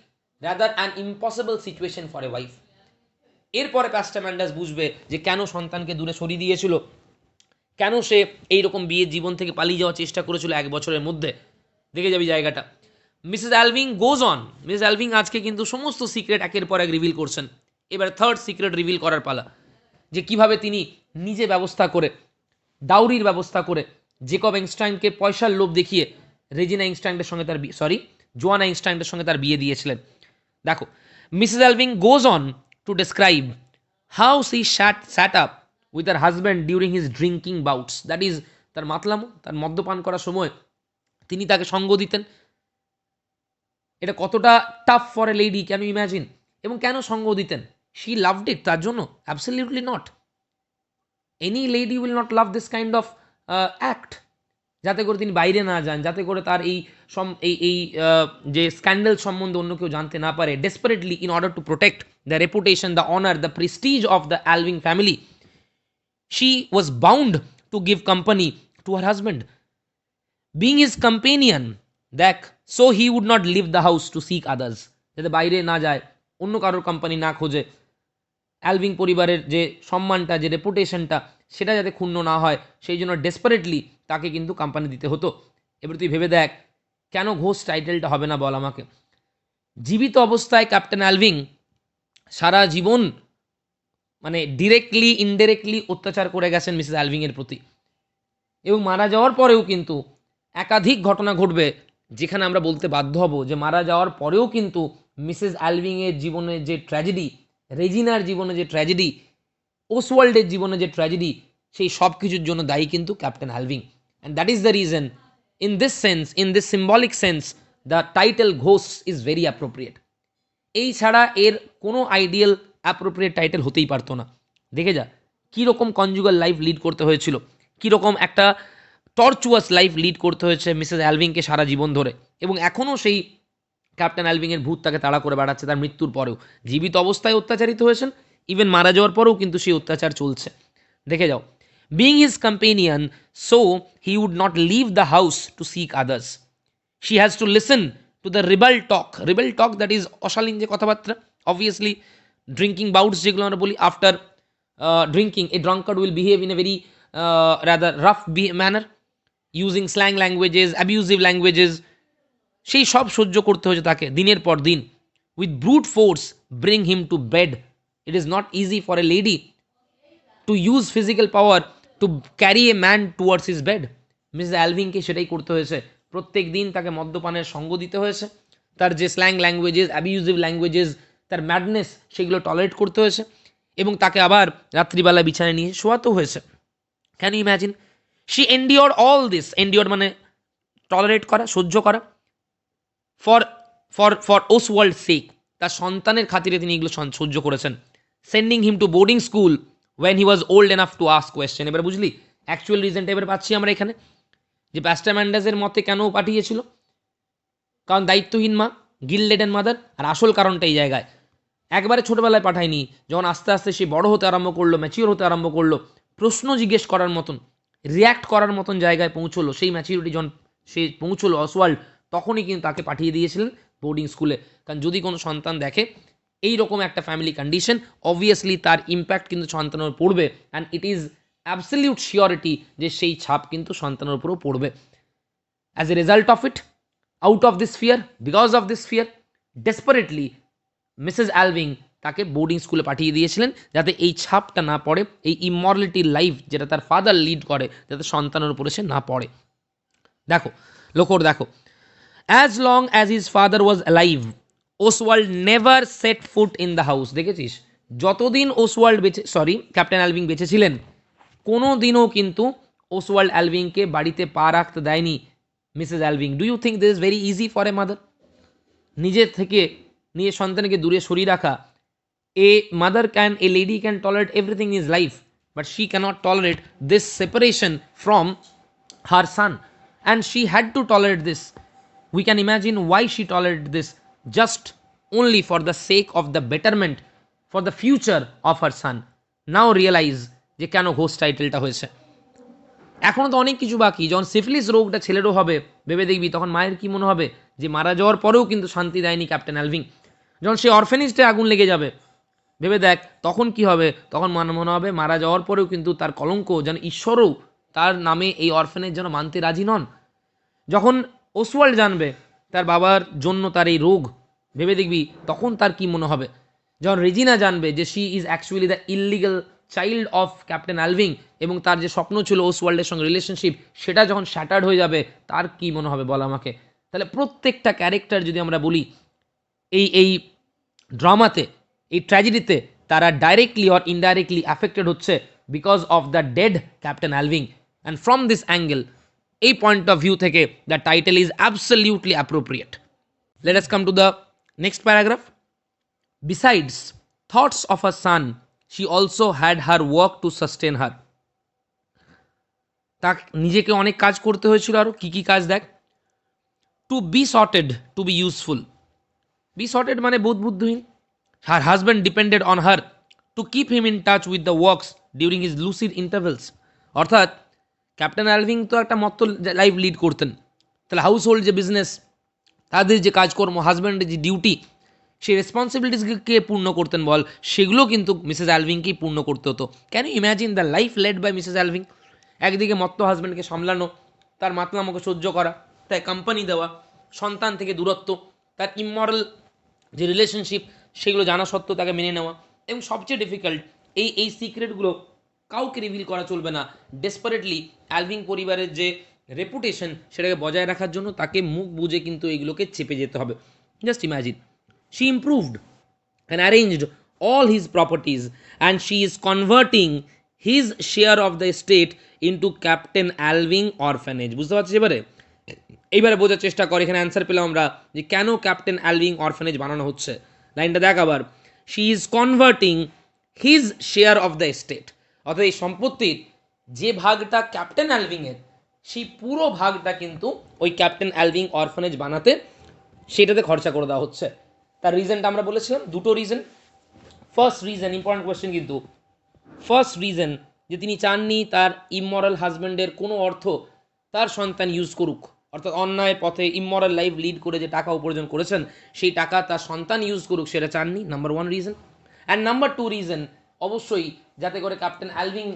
rather an impossible situation for a wife. এরপরে প্যাস্টার ম্যান্ডার্স বুঝবে যে কেন সন্তানকে দূরে সরিয়ে দিয়েছিল, কেন সে এইরকম বিয়ের জীবন থেকে পালিয়ে যাওয়ার চেষ্টা করেছিল 1 বছরের মধ্যে। দেখে যাবি জায়গাটা। মিসেস অ্যালভিং গোজ অন, মিসেস অ্যালভিং আজকে কিন্তু সমস্ত সিক্রেট একের পর এক রিভিল করছেন। এবার থার্ড সিক্রেট রিভিল করার পালা, যে কিভাবে তিনি নিজে ব্যবস্থা করে, ডাউরির ব্যবস্থা করে, জেকব ইংস্ট্যান্ডকে পয়সার লোভ দেখিয়ে রেজিনা ইংস্ট্যান্ডের সঙ্গে তার জোয়ানা ইংস্ট্যান্ডের সঙ্গে তার বিয়ে দিয়েছিলেন। দেখো, Mrs. Alving goes on to describe how she sat up with her husband during his drinking bouts. That is, তার মাতলামো, তার মদ্যপান করার সময় তিনি তাকে সঙ্গ দিতেন। এটা কতটা tough for a lady, can you imagine? এবং কেন সঙ্গ দিতেন? শি লাভড ইট, তার জন্য? Absolutely not. Any lady will not love this kind of act, যাতে করে তিনি বাইরে না যান, যাতে করে তার এই যে স্ক্যান্ডেল সম্বন্ধে অন্য কেউ জানতে না পারে। Desperately in order to protect the reputation, the honour, the prestige of the Alving family, she was bound to give company to her husband, being his companion, দেখ, so he would not leave the house to seek others, যাতে বাইরে না যায়, অন্য কারোর কোম্পানি না খোঁজে, অ্যালভিং পরিবারের যে সম্মানটা, যে রেপুটেশনটা, সেটা যাতে ক্ষুণ্ণ না হয়, সেই জন্য ডেসপারেটলি তাকে কিন্তু কোম্পানি দিতে হতো। এবার তুই ভেবে দেখ, কেন ঘোষ টাইটেলটা হবে না বল আমাকে? জীবিত অবস্থায় ক্যাপ্টেন অ্যালভিং সারা জীবন মানে ডিরেক্টলি ইনডাইরেক্টলি অত্যাচার করে গেছেন মিসেস অ্যালভিংয়ের প্রতি, এবং মারা যাওয়ার পরেও কিন্তু একাধিক ঘটনা ঘটবে যেখানে আমরা বলতে বাধ্য হব যে মারা যাওয়ার পরেও কিন্তু মিসেস অ্যালভিংয়ের জীবনে যে ট্র্যাজেডি, রেজিনার জীবনে যে ট্র্যাজেডি, ওসওয়াল্ডের জীবনে যে ট্র্যাজেডি, সেই সব কিছুর জন্য দায়ী কিন্তু captain Alving. And that is the reason, in this sense, in this symbolic sense, the title ghost is very appropriate. এই ছাড়া এর কোনো আইডিয়াল অ্যাপ্রোপ্রিয়েট টাইটেল হতেই পারতো না। দেখে যা কীরকম কনজুগাল লাইফ লিড করতে হয়েছিল, কীরকম একটা টর্চুয়াস লাইফ লিড করতে হয়েছে মিসেস অ্যালভিংকে সারা জীবন ধরে, এবং এখনও সেই ক্যাপ্টেন অ্যালভিংয়ের ভূত তাকে তাড়া করে বেড়াচ্ছে তার মৃত্যুর পরেও। জীবিত অবস্থায় অত্যাচারিত হয়েছেন, ইভেন মারা যাওয়ার পরেও কিন্তু সেই অত্যাচার চলছে। দেখে যাও, being his companion, so he would not leave the house to seek others. She has to listen to the ribald talk, that is অশালীন যে কথাবার্তা, অবভিয়াসলি ড্রিঙ্কিং বাউটস যেগুলো আমরা বলি, after drinking a drunkard will behave in a very rather rough manner, using slang languages, abusive languages, সেই সব সহ্য করতে হয়েছে তাকে দিনের পর দিন। With brute force bring him to bed. It is not easy for a lady to use physical power to carry a man towards his bed. Mrs অ্যালভিংকে সেটাই করতে হয়েছে, প্রত্যেক দিন তাকে মদ্যপানের সঙ্গ দিতে হয়েছে, তার যে স্ল্যাং ল্যাঙ্গুয়েজেস, অ্যাবিউজিভ ল্যাঙ্গুয়েজেস, তার ম্যাডনেস, সেগুলো টলারেট করতে হয়েছে, এবং তাকে আবার রাত্রিবেলা বিছানায় নিয়ে শোয়াতেও হয়েছে। Can you imagine? She endure all this, endure মানে টলারেট করা, সহ্য করা, for for for Oswald sake, তার সন্তানের খাতিরে তিনি এগুলো সহ্য করেছেন। Sending him to boarding school when he was old enough to ask question. এবার বুঝলি অ্যাকচুয়াল রিজনটা এবার পাচ্ছি আমরা এখানে, যে প্যাস্টার ম্যান্ডাসের মতে কেন পাঠিয়েছিল? কারণ দায়িত্বহীন মা, গিল্ডেডেন মাদার। আর আসল কারণটা এই জায়গায়, একবারে ছোটোবেলায় পাঠায়নি, যখন আস্তে আস্তে সে বড় হতে আরম্ভ করলো, ম্যাচিওর হতে আরম্ভ করলো, প্রশ্ন জিজ্ঞেস করার মতন, রিয়্যাক্ট করার মতন জায়গায় পৌঁছলো, সেই ম্যাচিউরিটি যখন সে পৌঁছলো অসওয়াল্ড, তখনই কিন্তু তাকে পাঠিয়ে দিয়েছিলেন বোর্ডিং স্কুলে। কারণ যদি কোনো সন্তান দেখে এই রকম একটা ফ্যামিলি কন্ডিশন, অবভিয়াসলি তার ইম্প্যাক্ট কিন্তু সন্তানের পড়বে, and it is absolute surety যে সেই ছাপ কিন্তু সন্তানের উপরেও পড়বে। As a result of it, out of this fear, because of this fear, desperately Mrs Alving তাকে বোর্ডিং স্কুলে পাঠিয়ে দিয়েছিলেন, যাতে এই ছাপটা না পড়ে, এই ইমরলিটি লাইফ যেটা তার ফাদার লিড করে, যাতে সন্তানের উপরে সে না পড়ে। দেখো লোকর, দেখো, as long as his father was alive, Oswald never set foot in the house. দেখেছিস, যতদিন ওসওয়াল্ড ক্যাপ্টেন অ্যালভিং বেঁচে ছিলেন, কোনো দিনও কিন্তু ওসওয়াল্ড অ্যালভিংকে বাড়িতে পা রাখতে দেয়নি Mrs Alving. Do you think this is very easy for a mother? নিজের থেকে নিজের সন্তানকে দূরে সরিয়ে রাখা। A mother can, a lady can tolerate everything is life, but she can't tolerate this separation from her son, and she had to tolerate this. We can imagine why she tolerated this, just only for the sake of the betterment, for the future of her son. Now realize যে কেন ঘোষ টাইটেলটা হয়েছে। এখনও তো অনেক কিছু বাকি। যখন সিফিলিস রোগটা ছেলেরও হবে, ভেবে দেখবি তখন মায়ের কি মনে হবে, যে মারা যাওয়ার পরেও কিন্তু শান্তি দেয়নি ক্যাপ্টেন অ্যালভিং। যখন সে অরফেনেজটা আগুন লেগে যাবে, ভেবে দেখ তখন কি হবে। তখন মনে হবে মারা যাওয়ার পরেও কিন্তু তার কলঙ্ক যেন ঈশ্বরও তার নামে এই অরফেনেজ যেন মানতে রাজি নন। যখন ওসওয়াল্ড জানবে তার বাবার জন্য তার এই রোগ, ভেবে দেখবি তখন তার কি মনে হবে। যখন রেজিনা জানবে যে she is actually the illegal child of captain Alving, এবং তার যে স্বপ্ন ছিল ওসওয়াল্ডের সঙ্গে রিলেশনশিপ, সেটা যখন শ্যাটার্ড হয়ে যাবে, তার কি মনে হবে বল আমাকে। তাহলে প্রত্যেকটা ক্যারেক্টার যদি আমরা বলি, এই ড্রামাতে, এই ট্র্যাজেডিতে তারা ডাইরেক্টলি অর ইনডাইরেক্টলি অ্যাফেক্টেড হচ্ছে because of the dead captain Alving. And from this angle, এই পয়েন্ট অফ ভিউ থেকে the title is absolutely appropriate. Let us come to the next paragraph. Besides thoughts of her son, she also had her work to sustain her. তা নিজেকে অনেক কাজ করতে হয়েছিল, আরও কী কী কাজ দেখ। To be sorted, to be useful. Be sorted মানে বুদ্ধহীন। Her husband depended on her to keep him in touch with the works during his lucid intervals. অর্থাৎ ক্যাপ্টেন অ্যালভিং তো একটা মত্ত লাইফ লিড করতেন, তাহলে হাউস হোল্ড যে বিজনেস, তাদের যে কাজকর্ম, হাজব্যান্ডের যে ডিউটি, সেই রেসপন্সিবিলিটিসকে পূর্ণ করতেন বল, সেগুলো কিন্তু মিসেস অ্যালভিংকেই পূর্ণ করতে হতো। Can you imagine the life led by Mrs Alving? একদিকে মত্ত হাজব্যান্ডকে সামলানো, তার মাতলামোকে সহ্য করা, তাই কোম্পানি দেওয়া, সন্তান থেকে দূরত্ব, তার ইমমরাল যে রিলেশনশিপ সেগুলো জানা সত্ত্বেও তাকে মেনে নেওয়া, এবং সবচেয়ে ডিফিকাল্ট এই সিক্রেটগুলো কাউকে রিভিল করা চলবে না। ডেসপারেটলি অ্যালভিং পরিবারের যে রেপুটেশন সেটাকে বজায় রাখার জন্য তাকে মুখ বুজে কিন্তু এইগুলোকে চেপে যেতে হবে। Just imagine, she improved and arranged all his properties, and she is converting his share of the estate into Captain Alving orphanage. বুঝতে পারছিস? এইবারে বোঝার চেষ্টা কর। এখানে অ্যান্সার পেলাম আমরা যে কেন ক্যাপ্টেন অ্যালভিং অরফানেজ বানানো হচ্ছে। লাইনটা দেখ আবার, she is converting his share of the estate, অর্থাৎ এই সম্পত্তির যে ভাগটা ক্যাপ্টেন অ্যালভিংয়ের, সেই পুরো ভাগটা কিন্তু ওই ক্যাপ্টেন অ্যালভিং অরফানেজ বানাতে সেটাতে খরচা করে দেওয়া হচ্ছে। তার রিজনটা আমরা বলেছিলাম, দুটো reason. First reason, important question কিন্তু, ফার্স্ট রিজন যে তিনি চাননি তার ইমমরাল হাজব্যান্ডের কোনো অর্থ তার সন্তান ইউজ করুক, অর্থাৎ অন্যায় পথে ইমমরাল লাইফ লিড করে যে টাকা উপার্জন করেছেন সেই টাকা তার সন্তান ইউজ করুক, সেটা চাননি, number one reason. And number two reason, অবশ্যই যাতে করে ক্যাপ্টেন অ্যালভিং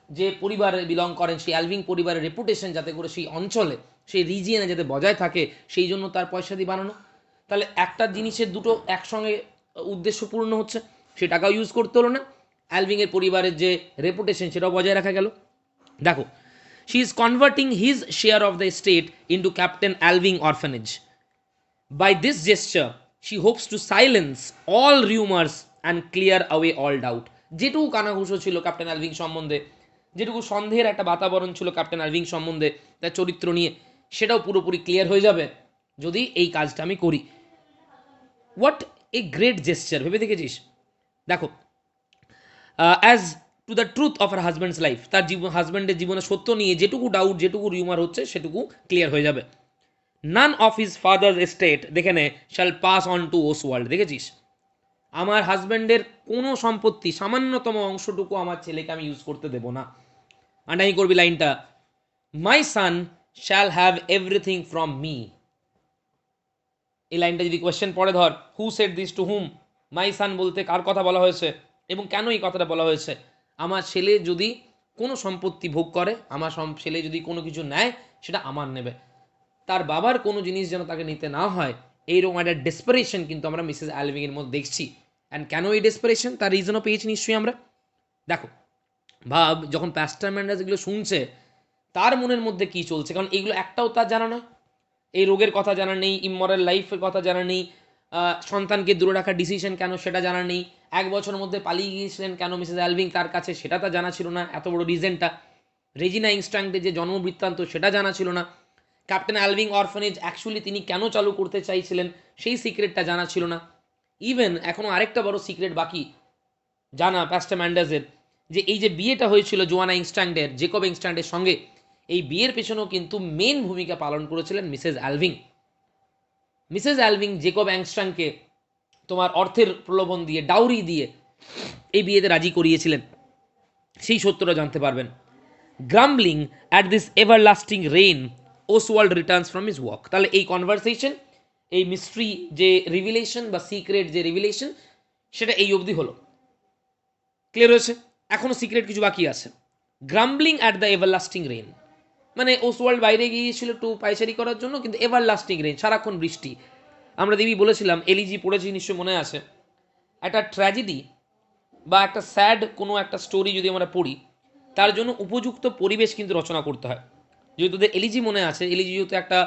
যে পরিবারে বিলং করেন সেই অ্যালভিং পরিবারের রেপুটেশন যাতে করে সেই অঞ্চলে, সেই রিজিয়নে যাতে বজায় থাকে, সেই জন্য তার পয়সা দিয়ে বানানো। তাহলে একটা জিনিসের দুটো একসঙ্গে উদ্দেশ্য পূর্ণ হচ্ছে, সে টাকাও ইউজ করতে হলো না, অ্যালভিংয়ের পরিবারের যে রেপুটেশন সেটাও বজায় রাখা গেল। দেখো, she is converting his share of the estate into captain Alving orphanage. By this gesture she hopes to silence all rumours and clear away all doubt. যেটুকু কানাঘুষো ছিল ক্যাপ্টেন অ্যালভিং সম্বন্ধে, যেটুকু সন্দেহের একটা বাতাবরণ ছিল ক্যাপ্টেন অ্যালভিং সম্বন্ধে, তার চরিত্র নিয়ে, সেটাও পুরোপুরি ক্লিয়ার হয়ে যাবে যদি এই কাজটা আমি করি। হোয়াট এ গ্রেট জেস্টার, ভেবে দেখেছিস? দেখো, as to the truth of her husband's life, তার হাজব্যান্ডের জীবনে সত্য নিয়ে যেটুকু ডাউট, যেটুকু রিউমার হচ্ছে সেটুকু ক্লিয়ার হয়ে যাবে। None of his father's estate, দেখে নে, shall pass on to Oswald. দেখেছিস, আমার হাজব্যান্ডের কোনো সম্পত্তি সামান্যতম অংশটুকু আমার ছেলেকে আমি ইউজ করতে দেবো না। আন্ডারলাইন করবি লাইনটা, my son shall have everything from me. এই লাইনটা যদি কোয়েশ্চেন পড়ে ধর, who said this to whom, my son বলতে কার কথা বলা হয়েছে এবং কেন এই কথাটা বলা হয়েছে? আমার ছেলে যদি কোনো সম্পত্তি ভোগ করে, আমার ছেলে যদি কোনো কিছু নেয়, সেটা আমার নেবে, তার বাবার কোনো জিনিস যেন তাকে নিতে না হয়, এইরকম একটা ডেসপারেশন কিন্তু আমরা মিসেস অ্যালভিংয়ের মধ্যে দেখছি। অ্যান্ড কেন এই ডেসপারেশন, তার রিজনও পেয়েছি নিশ্চয়ই আমরা। দেখো, ভাব, যখন প্যাস্টার ম্যান্ডাস এগুলো শুনছে তার মনের মধ্যে কি চলছে, কারণ এগুলো একটাও তার জানা নয়। এই রোগের কথা জানা নেই, ইমমরাল লাইফের কথা জানা নেই, সন্তানকে দূরে রাখার ডিসিশন কেন সেটা জানা নেই, 1 বছরের মধ্যে পালিয়ে গিয়েছিলেন কেন মিসেস অ্যালভিং তার কাছে সেটা তার জানা ছিল না, এত বড় রিজনটা। রেজিনা ইনস্ট্যান্টের যে জন্মবৃত্তান্ত সেটা জানা ছিল না। ক্যাপ্টেন অ্যালভিং অরফানেজ অ্যাকচুয়ালি তিনি কেন চালু করতে চাইছিলেন সেই সিক্রেটটা জানা ছিল না। ইভেন এখনও আরেকটা বড় সিক্রেট বাকি জানা প্যাস্টার ম্যান্ডাসের, যে এই যে বিয়েটা হয়েছিল জোয়ানা ইনস্ট্যান্টের জেকব ইনস্ট্যান্টের সঙ্গে, এই বিয়ের পেছনেও কিন্তু মেন ভূমিকা পালন করেছিলেন মিসেস অ্যালভিং। মিসেস অ্যালভিং জেকব অ্যাংস্ট্রাংকে তোমার অর্থের প্রলোভন দিয়ে, ডাউরি দিয়ে এই বিয়েতে রাজি করিয়েছিলেন, সেই সত্যটা জানতে পারবেন। Grumbling at this everlasting rain, Oswald returns from his walk. তাহলে এই কনভারসেশন, এই মিস্ট্রি যে রিভিলেশন বা সিক্রেট যে রিভিলেশন, সেটা এই অবধি হলো, ক্লিয়ার হয়েছে। এখনও সিক্রেট কিছু বাকি আছে। গ্রাম্বলিং অ্যাট দ্য এভারলাস্টিং রেইন মানে ওসওয়াল্ড বাইরে গিয়েছিল একটু পাইচারি করার জন্য, কিন্তু এভারলাস্টিং রেইন, সারাক্ষণ বৃষ্টি। আমরা দেবী বলেছিলাম, এলিজি পড়েছি নিশ্চয় মনে আছে, একটা ট্র্যাজেডি বা একটা স্যাড কোনো একটা স্টোরি যদি আমরা পড়ি, তার জন্য উপযুক্ত পরিবেশ কিন্তু রচনা করতে হয়। যেহেতু তোদের এলিজি মনে আছে, এলিজি যেহেতু একটা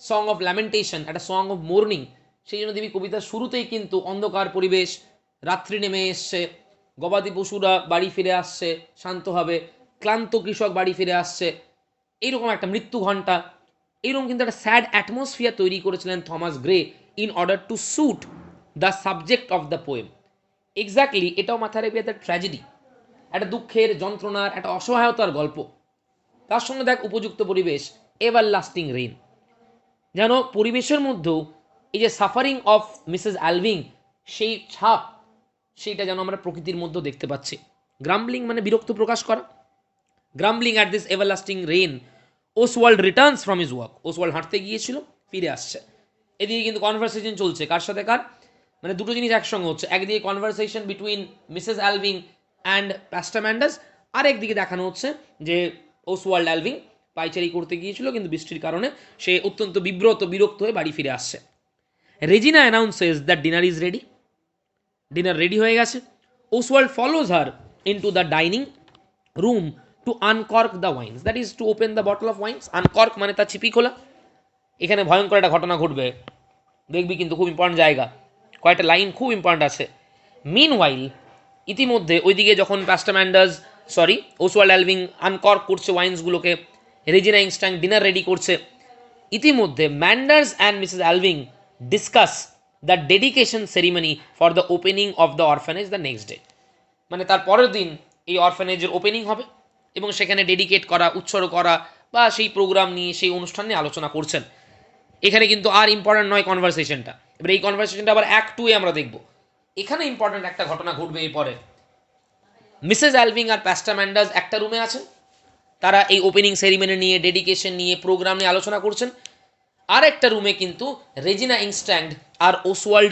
সং অফ ল্যামেন্টেশন, একটা সং অফ মোর্নিং, সেই জন্য দেবী কবিতার শুরুতেই কিন্তু অন্ধকার পরিবেশ, রাত্রি নেমে এসছে, গবাদি পশুরা বাড়ি ফিরে আসছে শান্তভাবে, ক্লান্ত কৃষক বাড়ি ফিরে আসছে, এইরকম একটা মৃত্যু ঘণ্টা, এইরকম কিন্তু একটা স্যাড অ্যাটমসফিয়ার তৈরি করেছিলেন Thomas Gray in order to suit the subject of the poem. Exactly এটাও মাথায় রাখবে একটা ট্র্যাজেডি, একটা দুঃখের, যন্ত্রণার, একটা অসহায়তার গল্প। তার সঙ্গে দেখ উপযুক্ত পরিবেশ, এভার লাস্টিং রেইন, যেন পরিবেশের মধ্যেও এই যে সাফারিং অফ মিসেস অ্যালভিং সেই ছাপ, সেইটা যেন আমরা প্রকৃতির মধ্যেও দেখতে পাচ্ছি। গ্রাম্বলিং মানে বিরক্ত প্রকাশ করা। Grumbling at this everlasting rain, Oswald returns from his work. Oswald হাঁটতে গিয়েছিল, ফিরে আসছে। এদিকে কিন্তু কনভারসেশন চলছে, কার সাথে কার, মানে দুটো জিনিস একসঙ্গে হচ্ছে। একদিকে conversation between Mrs Alving and pastor Manders, আর একদিকে দেখানো হচ্ছে যে ওসওয়াল্ড অ্যালভিং পাইচারি করতে গিয়েছিল, কিন্তু বৃষ্টির কারণে সে অত্যন্ত বিরক্ত হয়ে বাড়ি ফিরে আসছে। Regina announces that dinner is ready. Dinner ready হয়ে গেছে। Oswald follows her into the dining room to uncork the wines, that is to open the bottle of wines. Uncork মানে তার চিপি খোলা। এখানে ভয়ঙ্কর একটা ঘটনা ঘটবে, দেখবি কিন্তু খুব ইম্পর্টেন্ট জায়গা, কয়েকটা লাইন খুব ইম্পর্টেন্ট আছে। মিন ওয়াইল, ইতিমধ্যে ওইদিকে যখন ওসওয়াল্ড অ্যালভিং আনকর্ক করছে ওয়াইন্সগুলোকে, রেজিনা ইংস্ট্যাং ডিনার রেডি করছে, ইতিমধ্যে Manders and Mrs Alving discuss the dedication ceremony for the opening of the orphanage the next day. মানে তার পরের দিন এই অরফানেজের ওপেনিং হবে এবং সেখানে ডেডিকেট করা, উৎসর্গ করা বা সেই প্রোগ্রাম নিয়ে, সেই অনুষ্ঠান নিয়ে আলোচনা করছেন। এখানে কিন্তু আর ইম্পর্টেন্ট নয় কনভারসেশনটা। এবার এই কনভারসেশনটা আবার অ্যাক্ট 2 আমরা দেখব। এখানে ইম্পর্টেন্ট একটা ঘটনা ঘটবে এরপরে। মিসেস অ্যালভিং আর প্যাস্টার ম্যান্ডাস একটা রুমে আছেন, তারা এই ওপেনিং সেরিমনি নিয়ে, ডেডিকেশন নিয়ে, প্রোগ্রাম নিয়ে আলোচনা করছেন। আর একটা রুমে কিন্তু রেজিনা ইংস্ট্যান্ড আর ওসওয়াল্ড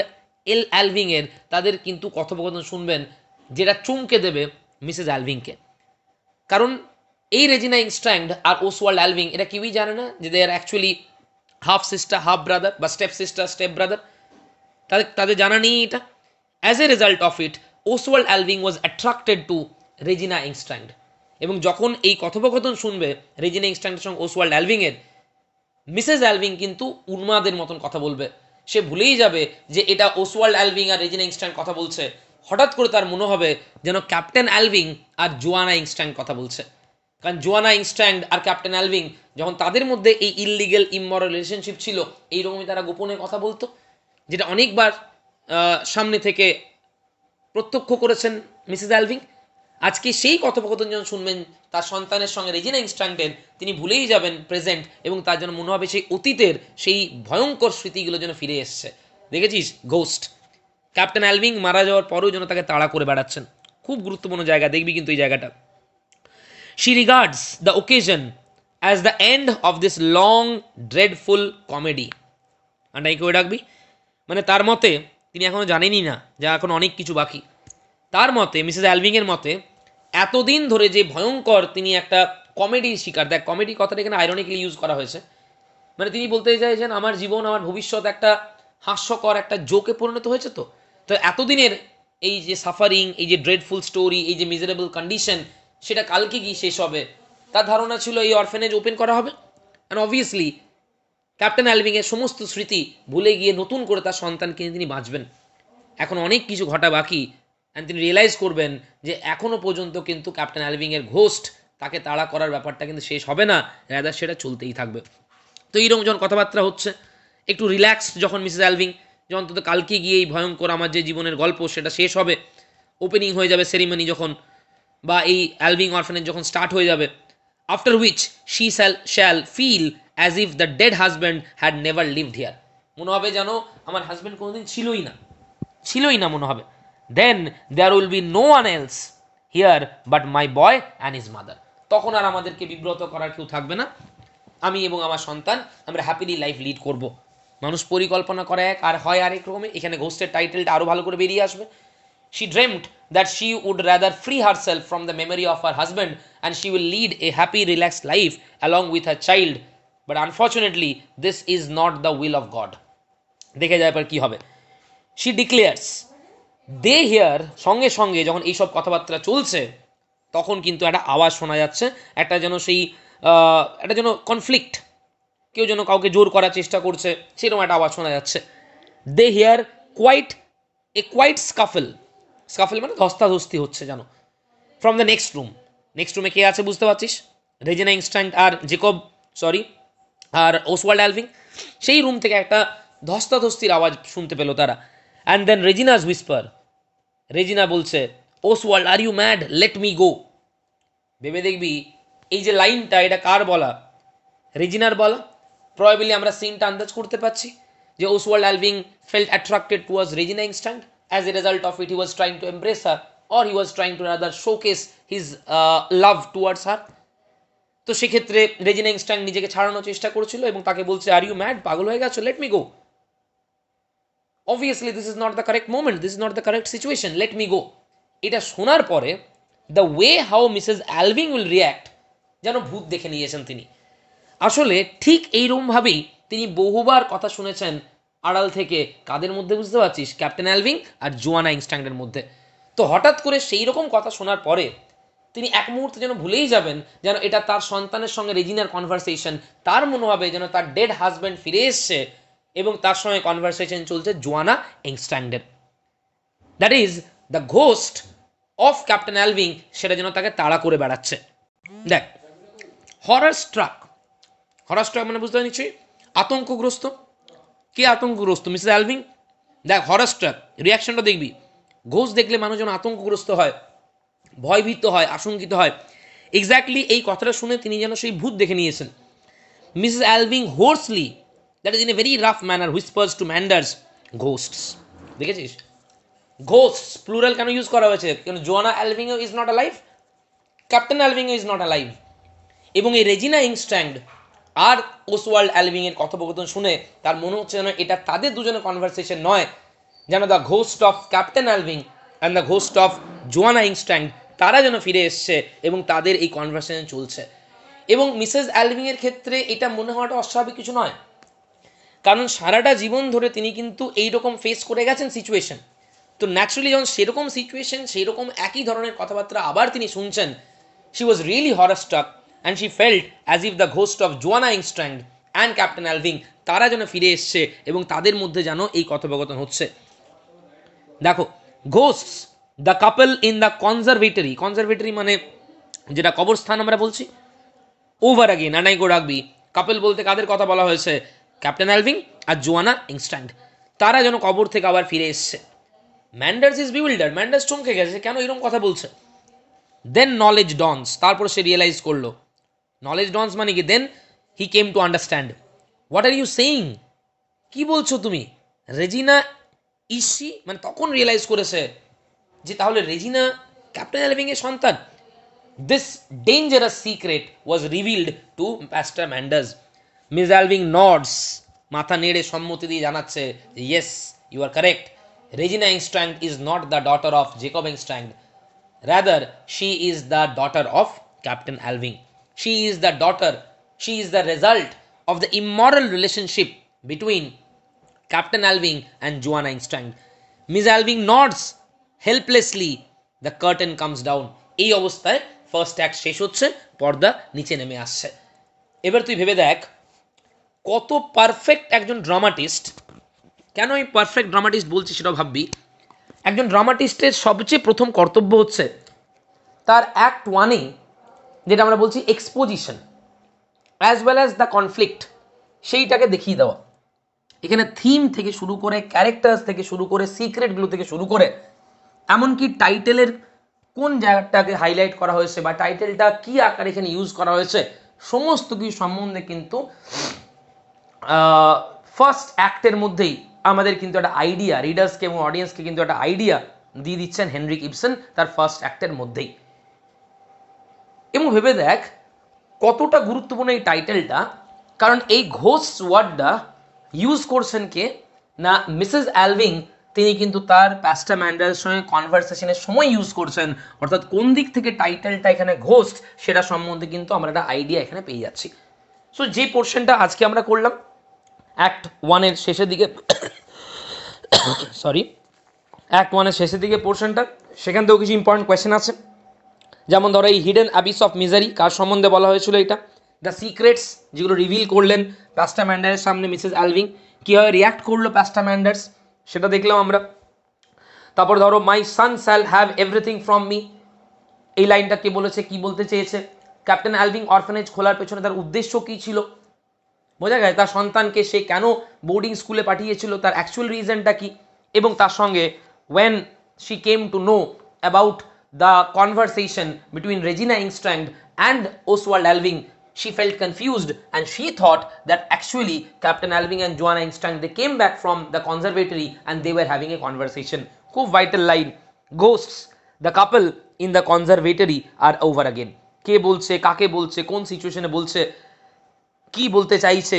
অ্যালভিংয়ের তাদের কিন্তু কথোপকথন শুনবেন, যেটা চমকে দেবে মিসেস অ্যালভিংকে। কারণ এই রেজিনা ইংস্ট্যান্ড আর ওসওয়াল্ড অ্যালভিং এরা কেউই জানে না যে they are actually half sister, half brother, বা স্টেপ সিস্টার, স্টেপ ব্রাদার। তাদের জানা নেই এটা। As a result of it, Oswald Alving was attracted to Regina Engstrand. এবং যখন এই কথোপকথন শুনবে রেজিনা ইংস্ট্যান্ডের সঙ্গে ওসওয়াল্ড অ্যালভিংয়ের, মিসেস অ্যালভিং কিন্তু উন্মাদের মতন কথা বলবে। সে ভুলেই যাবে যে এটা ওসওয়াল্ড অ্যালভিং আর রেজিনা ইংস্ট্যান্ড কথা বলছে। হঠাৎ করে তার মনে হবে যেন ক্যাপ্টেন অ্যালভিং আর জোয়ানা ইংস্ট্যান্ড কথা বলছে। কারণ জোয়ানা ইংস্ট্যান্ড আর ক্যাপ্টেন অ্যালভিং যখন তাদের মধ্যে এই ইললিগেল ইমমরাল রিলেশনশিপ ছিল, এইরকমই তারা গোপনে কথা বলতো, যেটা অনেকবার সামনে থেকে প্রত্যক্ষ করেছেন মিসেস অ্যালভিং। আজকে সেই কথোপকথন যখন শুনবেন তার সন্তানের সঙ্গে রেজিনা ইংস্ট্যান্ডের, তিনি ভুলেই যাবেন প্রেজেন্ট, এবং তার জন্য মনে হবে সেই অতীতের সেই ভয়ঙ্কর স্মৃতিগুলো যেন ফিরে এসছে। দেখেছিস গোস্ট, ক্যাপ্টেন অ্যালভিং মারা যাওয়ার পরেও যেন তাকে তাড়া করে বেড়াচ্ছেন। খুব গুরুত্বপূর্ণ জায়গা, দেখবি কিন্তু এই জায়গাটা। She regards the occasion as the end of this long dreadful comedy. আন্ডাই কেউ রাখবি, মানে তার মতে, তিনি এখনো জানেনই না যে এখন অনেক কিছু বাকি। তার মতে, মিসেস অ্যালভিংয়ের মতে, এতদিন ধরে যে ভয়ঙ্কর তিনি একটা কমেডির শিকার, দেখ কমেডি কথাটা এখানে আইরনিক্যালি ইউজ করা হয়েছে, মানে তিনি বলতে চাইছেন আমার জীবন, আমার ভবিষ্যৎ একটা হাস্যকর একটা জোকে পরিণত হয়েছে। তো এতদিনের এই যে সাফারিং, এই যে ড্রেডফুল স্টোরি, এই যে মিজারেবল কন্ডিশন, সেটা কালকে গিয়ে শেষ হবে। তার ধারণা ছিল এই অরফেনেজ ওপেন করা হবে, অ্যান্ড অবভিয়াসলি ক্যাপ্টেন অ্যালভিংয়ের সমস্ত স্মৃতি ভুলে গিয়ে নতুন করে তার সন্তানকে তিনি বাঁচবেন। এখন অনেক কিছু ঘটা বাকি, অ্যান্ড তিনি রিয়েলাইজ করবেন যে এখনও পর্যন্ত কিন্তু ক্যাপ্টেন অ্যালভিংয়ের ঘোস্ট তাকে তাড়া করার ব্যাপারটা কিন্তু শেষ হবে না, রাদার সেটা চলতেই থাকবে। তো এইরকম যখন কথাবার্তা হচ্ছে, একটু রিল্যাক্সড যখন মিসেস অ্যালভিং, যে অন্তত কালকে গিয়ে এই ভয়ঙ্কর আমার যে জীবনের গল্প সেটা শেষ হবে, ওপেনিং হয়ে যাবে সেরিমনি যখন, বা এই অ্যালভিং অরফানেজ যখন স্টার্ট হয়ে যাবে, after which she shall feel as if the dead husband had never lived here. মনে হবে যেন আমার হাজব্যান্ড কোনোদিন ছিলই না মনে হবে। Then there will be no one else here but my boy and his mother. তখন আর আমাদেরকে বিব্রত করার কেউ থাকবে না, আমি এবং আমার সন্তান আমরা হ্যাপিলি লাইফ লিড করব। মানুষ পরিকল্পনা করে এক আর হয় আরেক রকমের। এখানে ঘোস্টের টাইটেলটা আরও ভালো করে বেরিয়ে আসবে। She dreamt that she would rather free herself from the memory of her husband and she will lead a happy, relaxed life along with her child. But unfortunately, this is not the will of God. দেখে যায় পর কি হবে। She declares, they hear, সঙ্গে সঙ্গে যখন এইসব কথাবার্তা চলছে, তখন কিন্তু একটা আওয়াজ শোনা যাচ্ছে, একটা যেন একটা যেন কনফ্লিক্ট, কেউ যেন কাউকে জোর করার চেষ্টা করছে, সেরকম একটা আওয়াজ শোনা যাচ্ছে। দে হিয়ার কোয়াইট স্কাফেল মানে ধস্তাধস্তি হচ্ছে জানো, ফ্রম দ্য নেক্সট রুমে কে আছে বুঝতে পারছিস, রেজিনা ইনস্ট্যান্ট আর আর ওসওয়াল্ড অ্যালভিং, সেই রুম থেকে একটা ধস্তাধস্তির আওয়াজ শুনতে পেল তারা। অ্যান্ড দেন রেজিনাস হুইসপার, রেজিনা বলছে Oswald are you mad, let me go. ভেবে দেখবি এই যে লাইনটা, এটা কার বলা? রেজিনার বলা। প্রবাবলি আমরা সিনটা আন্দাজ করতে পারছি যে Oswald Alving felt attracted towards Regina Engstrand, as a result of it he was trying to embrace her, or he was trying to rather showcase his love towards her. তো সেক্ষেত্রে রেজিনা ইনস্ট্যান্ট নিজেকে ছাড়ানোর চেষ্টা করছিল এবং তাকে বলছে আর ইউ ম্যাড, পাগল হয়ে গেছো, let me go. Obviously this is not the correct moment, this is not the correct situation, let me go. এটা শোনার পরে the way how Mrs Alving will react, যেন ভূত দেখে নিয়েছেন তিনি। আসলে ঠিক এইরকমভাবেই তিনি বহুবার কথা শুনেছেন আড়াল থেকে, কাদের মধ্যে বুঝতে পারছিস, ক্যাপ্টেন অ্যালভিং আর জোয়ানা ইনস্ট্যান্টের মধ্যে। তো হঠাৎ করে সেই রকম কথা শোনার পরে তিনি এক মুহূর্তে যেন ভুলেই যাবেন যেন এটা তার সন্তানের সঙ্গে রেজিনার কনভারসেশন, তার মনে হবে যেন তার ডেড হাজব্যান্ড ফিরে এসছে এবং তার সঙ্গে কনভারসেশন চলছে জোয়ানা ইনস্ট্যান্টের। That is the ghost of captain Alving, সেটা যেন তাকে তাড়া করে বেড়াচ্ছে। দেখ, হরার স্ট্রাক মানে বুঝতে নিশ্চয়ই আতঙ্কগ্রস্ত। কে আতঙ্কগ্রস্ত? মিসেস অ্যালভিং। দেখ, হরার স্ট্রাক রিয়াকশনটা দেখবি, ঘোস্ট দেখলে মানুষ যেন আতঙ্কগ্রস্ত হয়, ভয়ভীত হয়, আশঙ্কিত হয়। এক্স্যাক্টলি এই কথাটা শুনে তিনি যেন সেই ভূত দেখে নিয়েছেন। Mrs Alving hoarsely, that is in a very rough manner, whispers to Manders, ghosts. দেখেছিস, ঘোস্টস প্লুরাল কেন ইউজ করা হয়েছে? কেন Joanna Alving is not alive, captain Alving is not alive. এবং এই রেজিনা ইনস্ট্যান্ট আর ওসওয়াল্ড অ্যালভিং এর কথোপকথন শুনে তার মনে হচ্ছে যেন এটা তাদের দুজনের কনভারসেশন নয়, যেন the ghost of captain Alving and the ghost of Joanna Engstrand, তারা যেন ফিরে এসছে এবং তাদের এই কনভারসেশন চলছে। এবং মিসেস অ্যালভিং এর ক্ষেত্রে এটা মনে হওয়াটা অস্বাভাবিক কিছু নয়, কারণ সারাটা জীবন ধরে তিনি কিন্তু এইরকম ফেস করে গেছেন সিচুয়েশন। তো ন্যাচারালি যখন সেরকম সিচুয়েশন, সেরকম একই ধরনের কথাবার্তা আবার তিনি শুনছেন, she was really horror-struck and she felt as if the ghost of Joanna Engstrand and Captain Alving তারা যেন ফিরে এসছে এবং তাদের মধ্যে যেন এই কথোপকথন হচ্ছে। দেখো, ghosts the couple in the conservatory মানে যেটা কবরস্থান আমরা বলছি, over again and I go রাখবি, কাপল বলতে কাদের কথা বলা হয়েছে? ক্যাপ্টেন অ্যালভিং আর জোয়ানা ইনস্ট্যান্ট, তারা যেন কবর থেকে আবার ফিরে এসছে। ম্যান্ডার্স ইজ বিউল্ডার, ম্যান্ডার্স চমকে গেছে, কেন এরকম কথা বলছে? দেন নলেজ ডনস, তারপর সে রিয়েলাইজ করলো। নলেজ ডনস মানে কি? Then he came to understand. What are you saying, কি বলছো তুমি? রেজিনা ইসি, মানে তখন রিয়েলাইজ করেছে যে তাহলে রেজিনা ক্যাপ্টেন অ্যালভিং এর সন্তান। This dangerous secret was revealed to pastor Manders. Miss Alving nods, মাথা নেড়ে সম্মতি দিয়ে জানাচ্ছে, yes you are correct, Regina Engstrand is not the daughter of Jacob Engstrand, rather she is the daughter of Captain Alving. She is the result of the immoral relationship between Captain Alving and Joanna Engstrand. Miss Alving nods helplessly, the curtain comes down. এই অবস্থায় ফার্স্ট অ্যাক্ট শেষ হচ্ছে, পর্দা নিচে নেমে আসছে। এবার তুই ভেবে দেখ কত পারফেক্ট একজন ড্রামাটিস্ট। কেন আমি পারফেক্ট ড্রামাটিস্ট বলছি সেটাও ভাববি। একজন ড্রামাটিস্টের সবচেয়ে প্রথম কর্তব্য হচ্ছে তার অ্যাক্ট ওয়ানে যেটা আমরা বলছি exposition as well as the conflict, সেইটাকে দেখিয়ে দেওয়া। এখানে থিম থেকে শুরু করে, ক্যারেক্টার্স থেকে শুরু করে, সিক্রেটগুলো থেকে শুরু করে, এমনকি টাইটেলের কোন জায়গাটাকে হাইলাইট করা হয়েছে বা টাইটেলটা কী আকারে এখানে ইউজ করা হয়েছে, সমস্ত কিছু সম্বন্ধে কিন্তু ফার্স্ট অ্যাক্টের মধ্যেই আমাদের কিন্তু একটা আইডিয়া, রিডার্সকে এবং অডিয়েন্সকে কিন্তু একটা আইডিয়া দিয়ে দিচ্ছেন হেনরিক ইবসেন তার ফার্স্ট অ্যাক্টের মধ্যেই। এবং ভেবে দেখ কতটা গুরুত্বপূর্ণ এই টাইটেলটা, কারণ এই ঘোস্ট ওয়ার্ডটা ইউজ করছেন কে না মিসেস অ্যালভিং। তিনি কিন্তু তার প্যাস্টার ম্যান্ডারের সঙ্গে কনভারসেশনের সময় ইউজ করছেন, অর্থাৎ কোন দিক থেকে টাইটেলটা এখানে ঘোস্ট সেটা সম্বন্ধে কিন্তু আমরা একটা আইডিয়া এখানে পেয়ে যাচ্ছি। সো যে পোর্শনটা আজকে আমরা করলাম অ্যাক্ট ওয়ানের শেষের দিকে, অ্যাক্ট ওয়ানের শেষের দিকে পোর্শনটা, সেখান থেকেও কিছু ইম্পর্টেন্ট কোয়েশ্চেন আছে। যেমন ধরো এই হিডেন অ্যাবিস অফ মিজারি কার সম্বন্ধে বলা হয়েছিল এটা? দ্য সিক্রেটস যেগুলো রিভিল করলেন প্যাস্টা ম্যান্ডারের সামনে মিসেস অ্যালভিং, কীভাবে রিয়াক্ট করলো প্যাস্টা ম্যান্ডার্স সেটা দেখলাম আমরা। তারপর ধরো my son shall have everything from me, এই লাইনটা কে বলেছে, কি বলতে চেয়েছে? ক্যাপ্টেন অ্যালভিং অরফানেজ খোলার পেছনে তার উদ্দেশ্য কী ছিল, বোঝা যায় তার সন্তানকে সে কেন বোর্ডিং স্কুলে পাঠিয়েছিল, তার অ্যাকচুয়াল রিজনটা কি, এবং তার সঙ্গে when she came to know about the conversation between Regina Engstrand and Oswald Alving, she felt confused and she thought that actually Captain Alving and Joanna Engstrand, they came back from the conservatory and they were having a conversation. খুব vital line, ghosts, the couple in the conservatory are over again. কে বলছে, কাকে বলছে, কোন সিচুয়েশনে বলছে, কি বলতে চাইছে,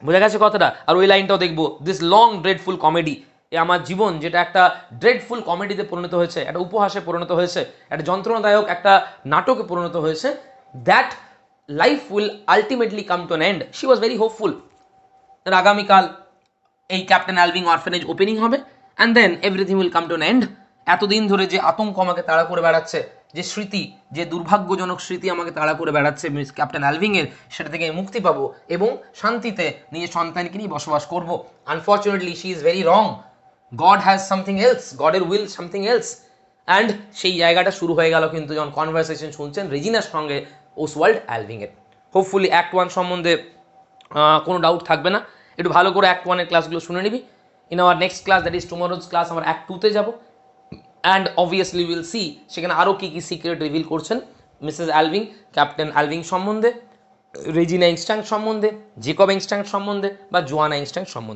বোঝা গেছে কথাটা? আর ওই লাইনটাও দেখবো, দিস লং ড্রেডফুল কমেডি, এ আমার জীবন যেটা একটা ড্রেডফুল কমেডিতে পরিণত হয়েছে, একটা উপহাসে পরিণত হয়েছে, একটা যন্ত্রণাদায়ক একটা নাটকে পরিণত হয়েছে, that life will ultimately come to an end. She was very hopeful, আগামীকাল এই ক্যাপ্টেন অ্যালভিং অরফেনেজ ওপেনিং হবে and then everything will come to an end. এতদিন ধরে যে আতঙ্ক আমাকে তাড়া করে বেড়াচ্ছে, যে স্মৃতি, যে দুর্ভাগ্যজনক স্মৃতি আমাকে তাড়া করে বেড়াচ্ছে মিস ক্যাপ্টেন অ্যালভিংয়ের, সেটা থেকে মুক্তি পাবো এবং শান্তিতে নিজের সন্তানকে নিয়ে বসবাস করবো। Unfortunately she is very wrong, God has something else, গডের উইল সামথিং এলস। অ্যান্ড সেই জায়গাটা শুরু হয়ে গেল কিন্তু যখন কনভারসেশন শুনছেন রেজিনার সঙ্গে ওসওয়াল্ড অ্যালভিংয়ের। হোপফুলি অ্যাক্ট 1 সম্বন্ধে কোনো ডাউট থাকবে না। একটু ভালো করে অ্যাক্ট 1-এর ক্লাসগুলো শুনে নিবি। In our next class, that is tomorrow's class, আমরা অ্যাক্ট 2-তে যাবো অ্যান্ড অবভিয়াসলি উইল সি সেখানে আরও কী কী সিক্রেট রিভিল করছেন মিসেস অ্যালভিং, ক্যাপ্টেন অ্যালভিং সম্বন্ধে, রেজিনা এংস্ট্রাং সম্বন্ধে, জেকব এংস্ট্রাং সম্বন্ধে বা জোয়ানা এংস্ট্রাং সম্বন্ধে।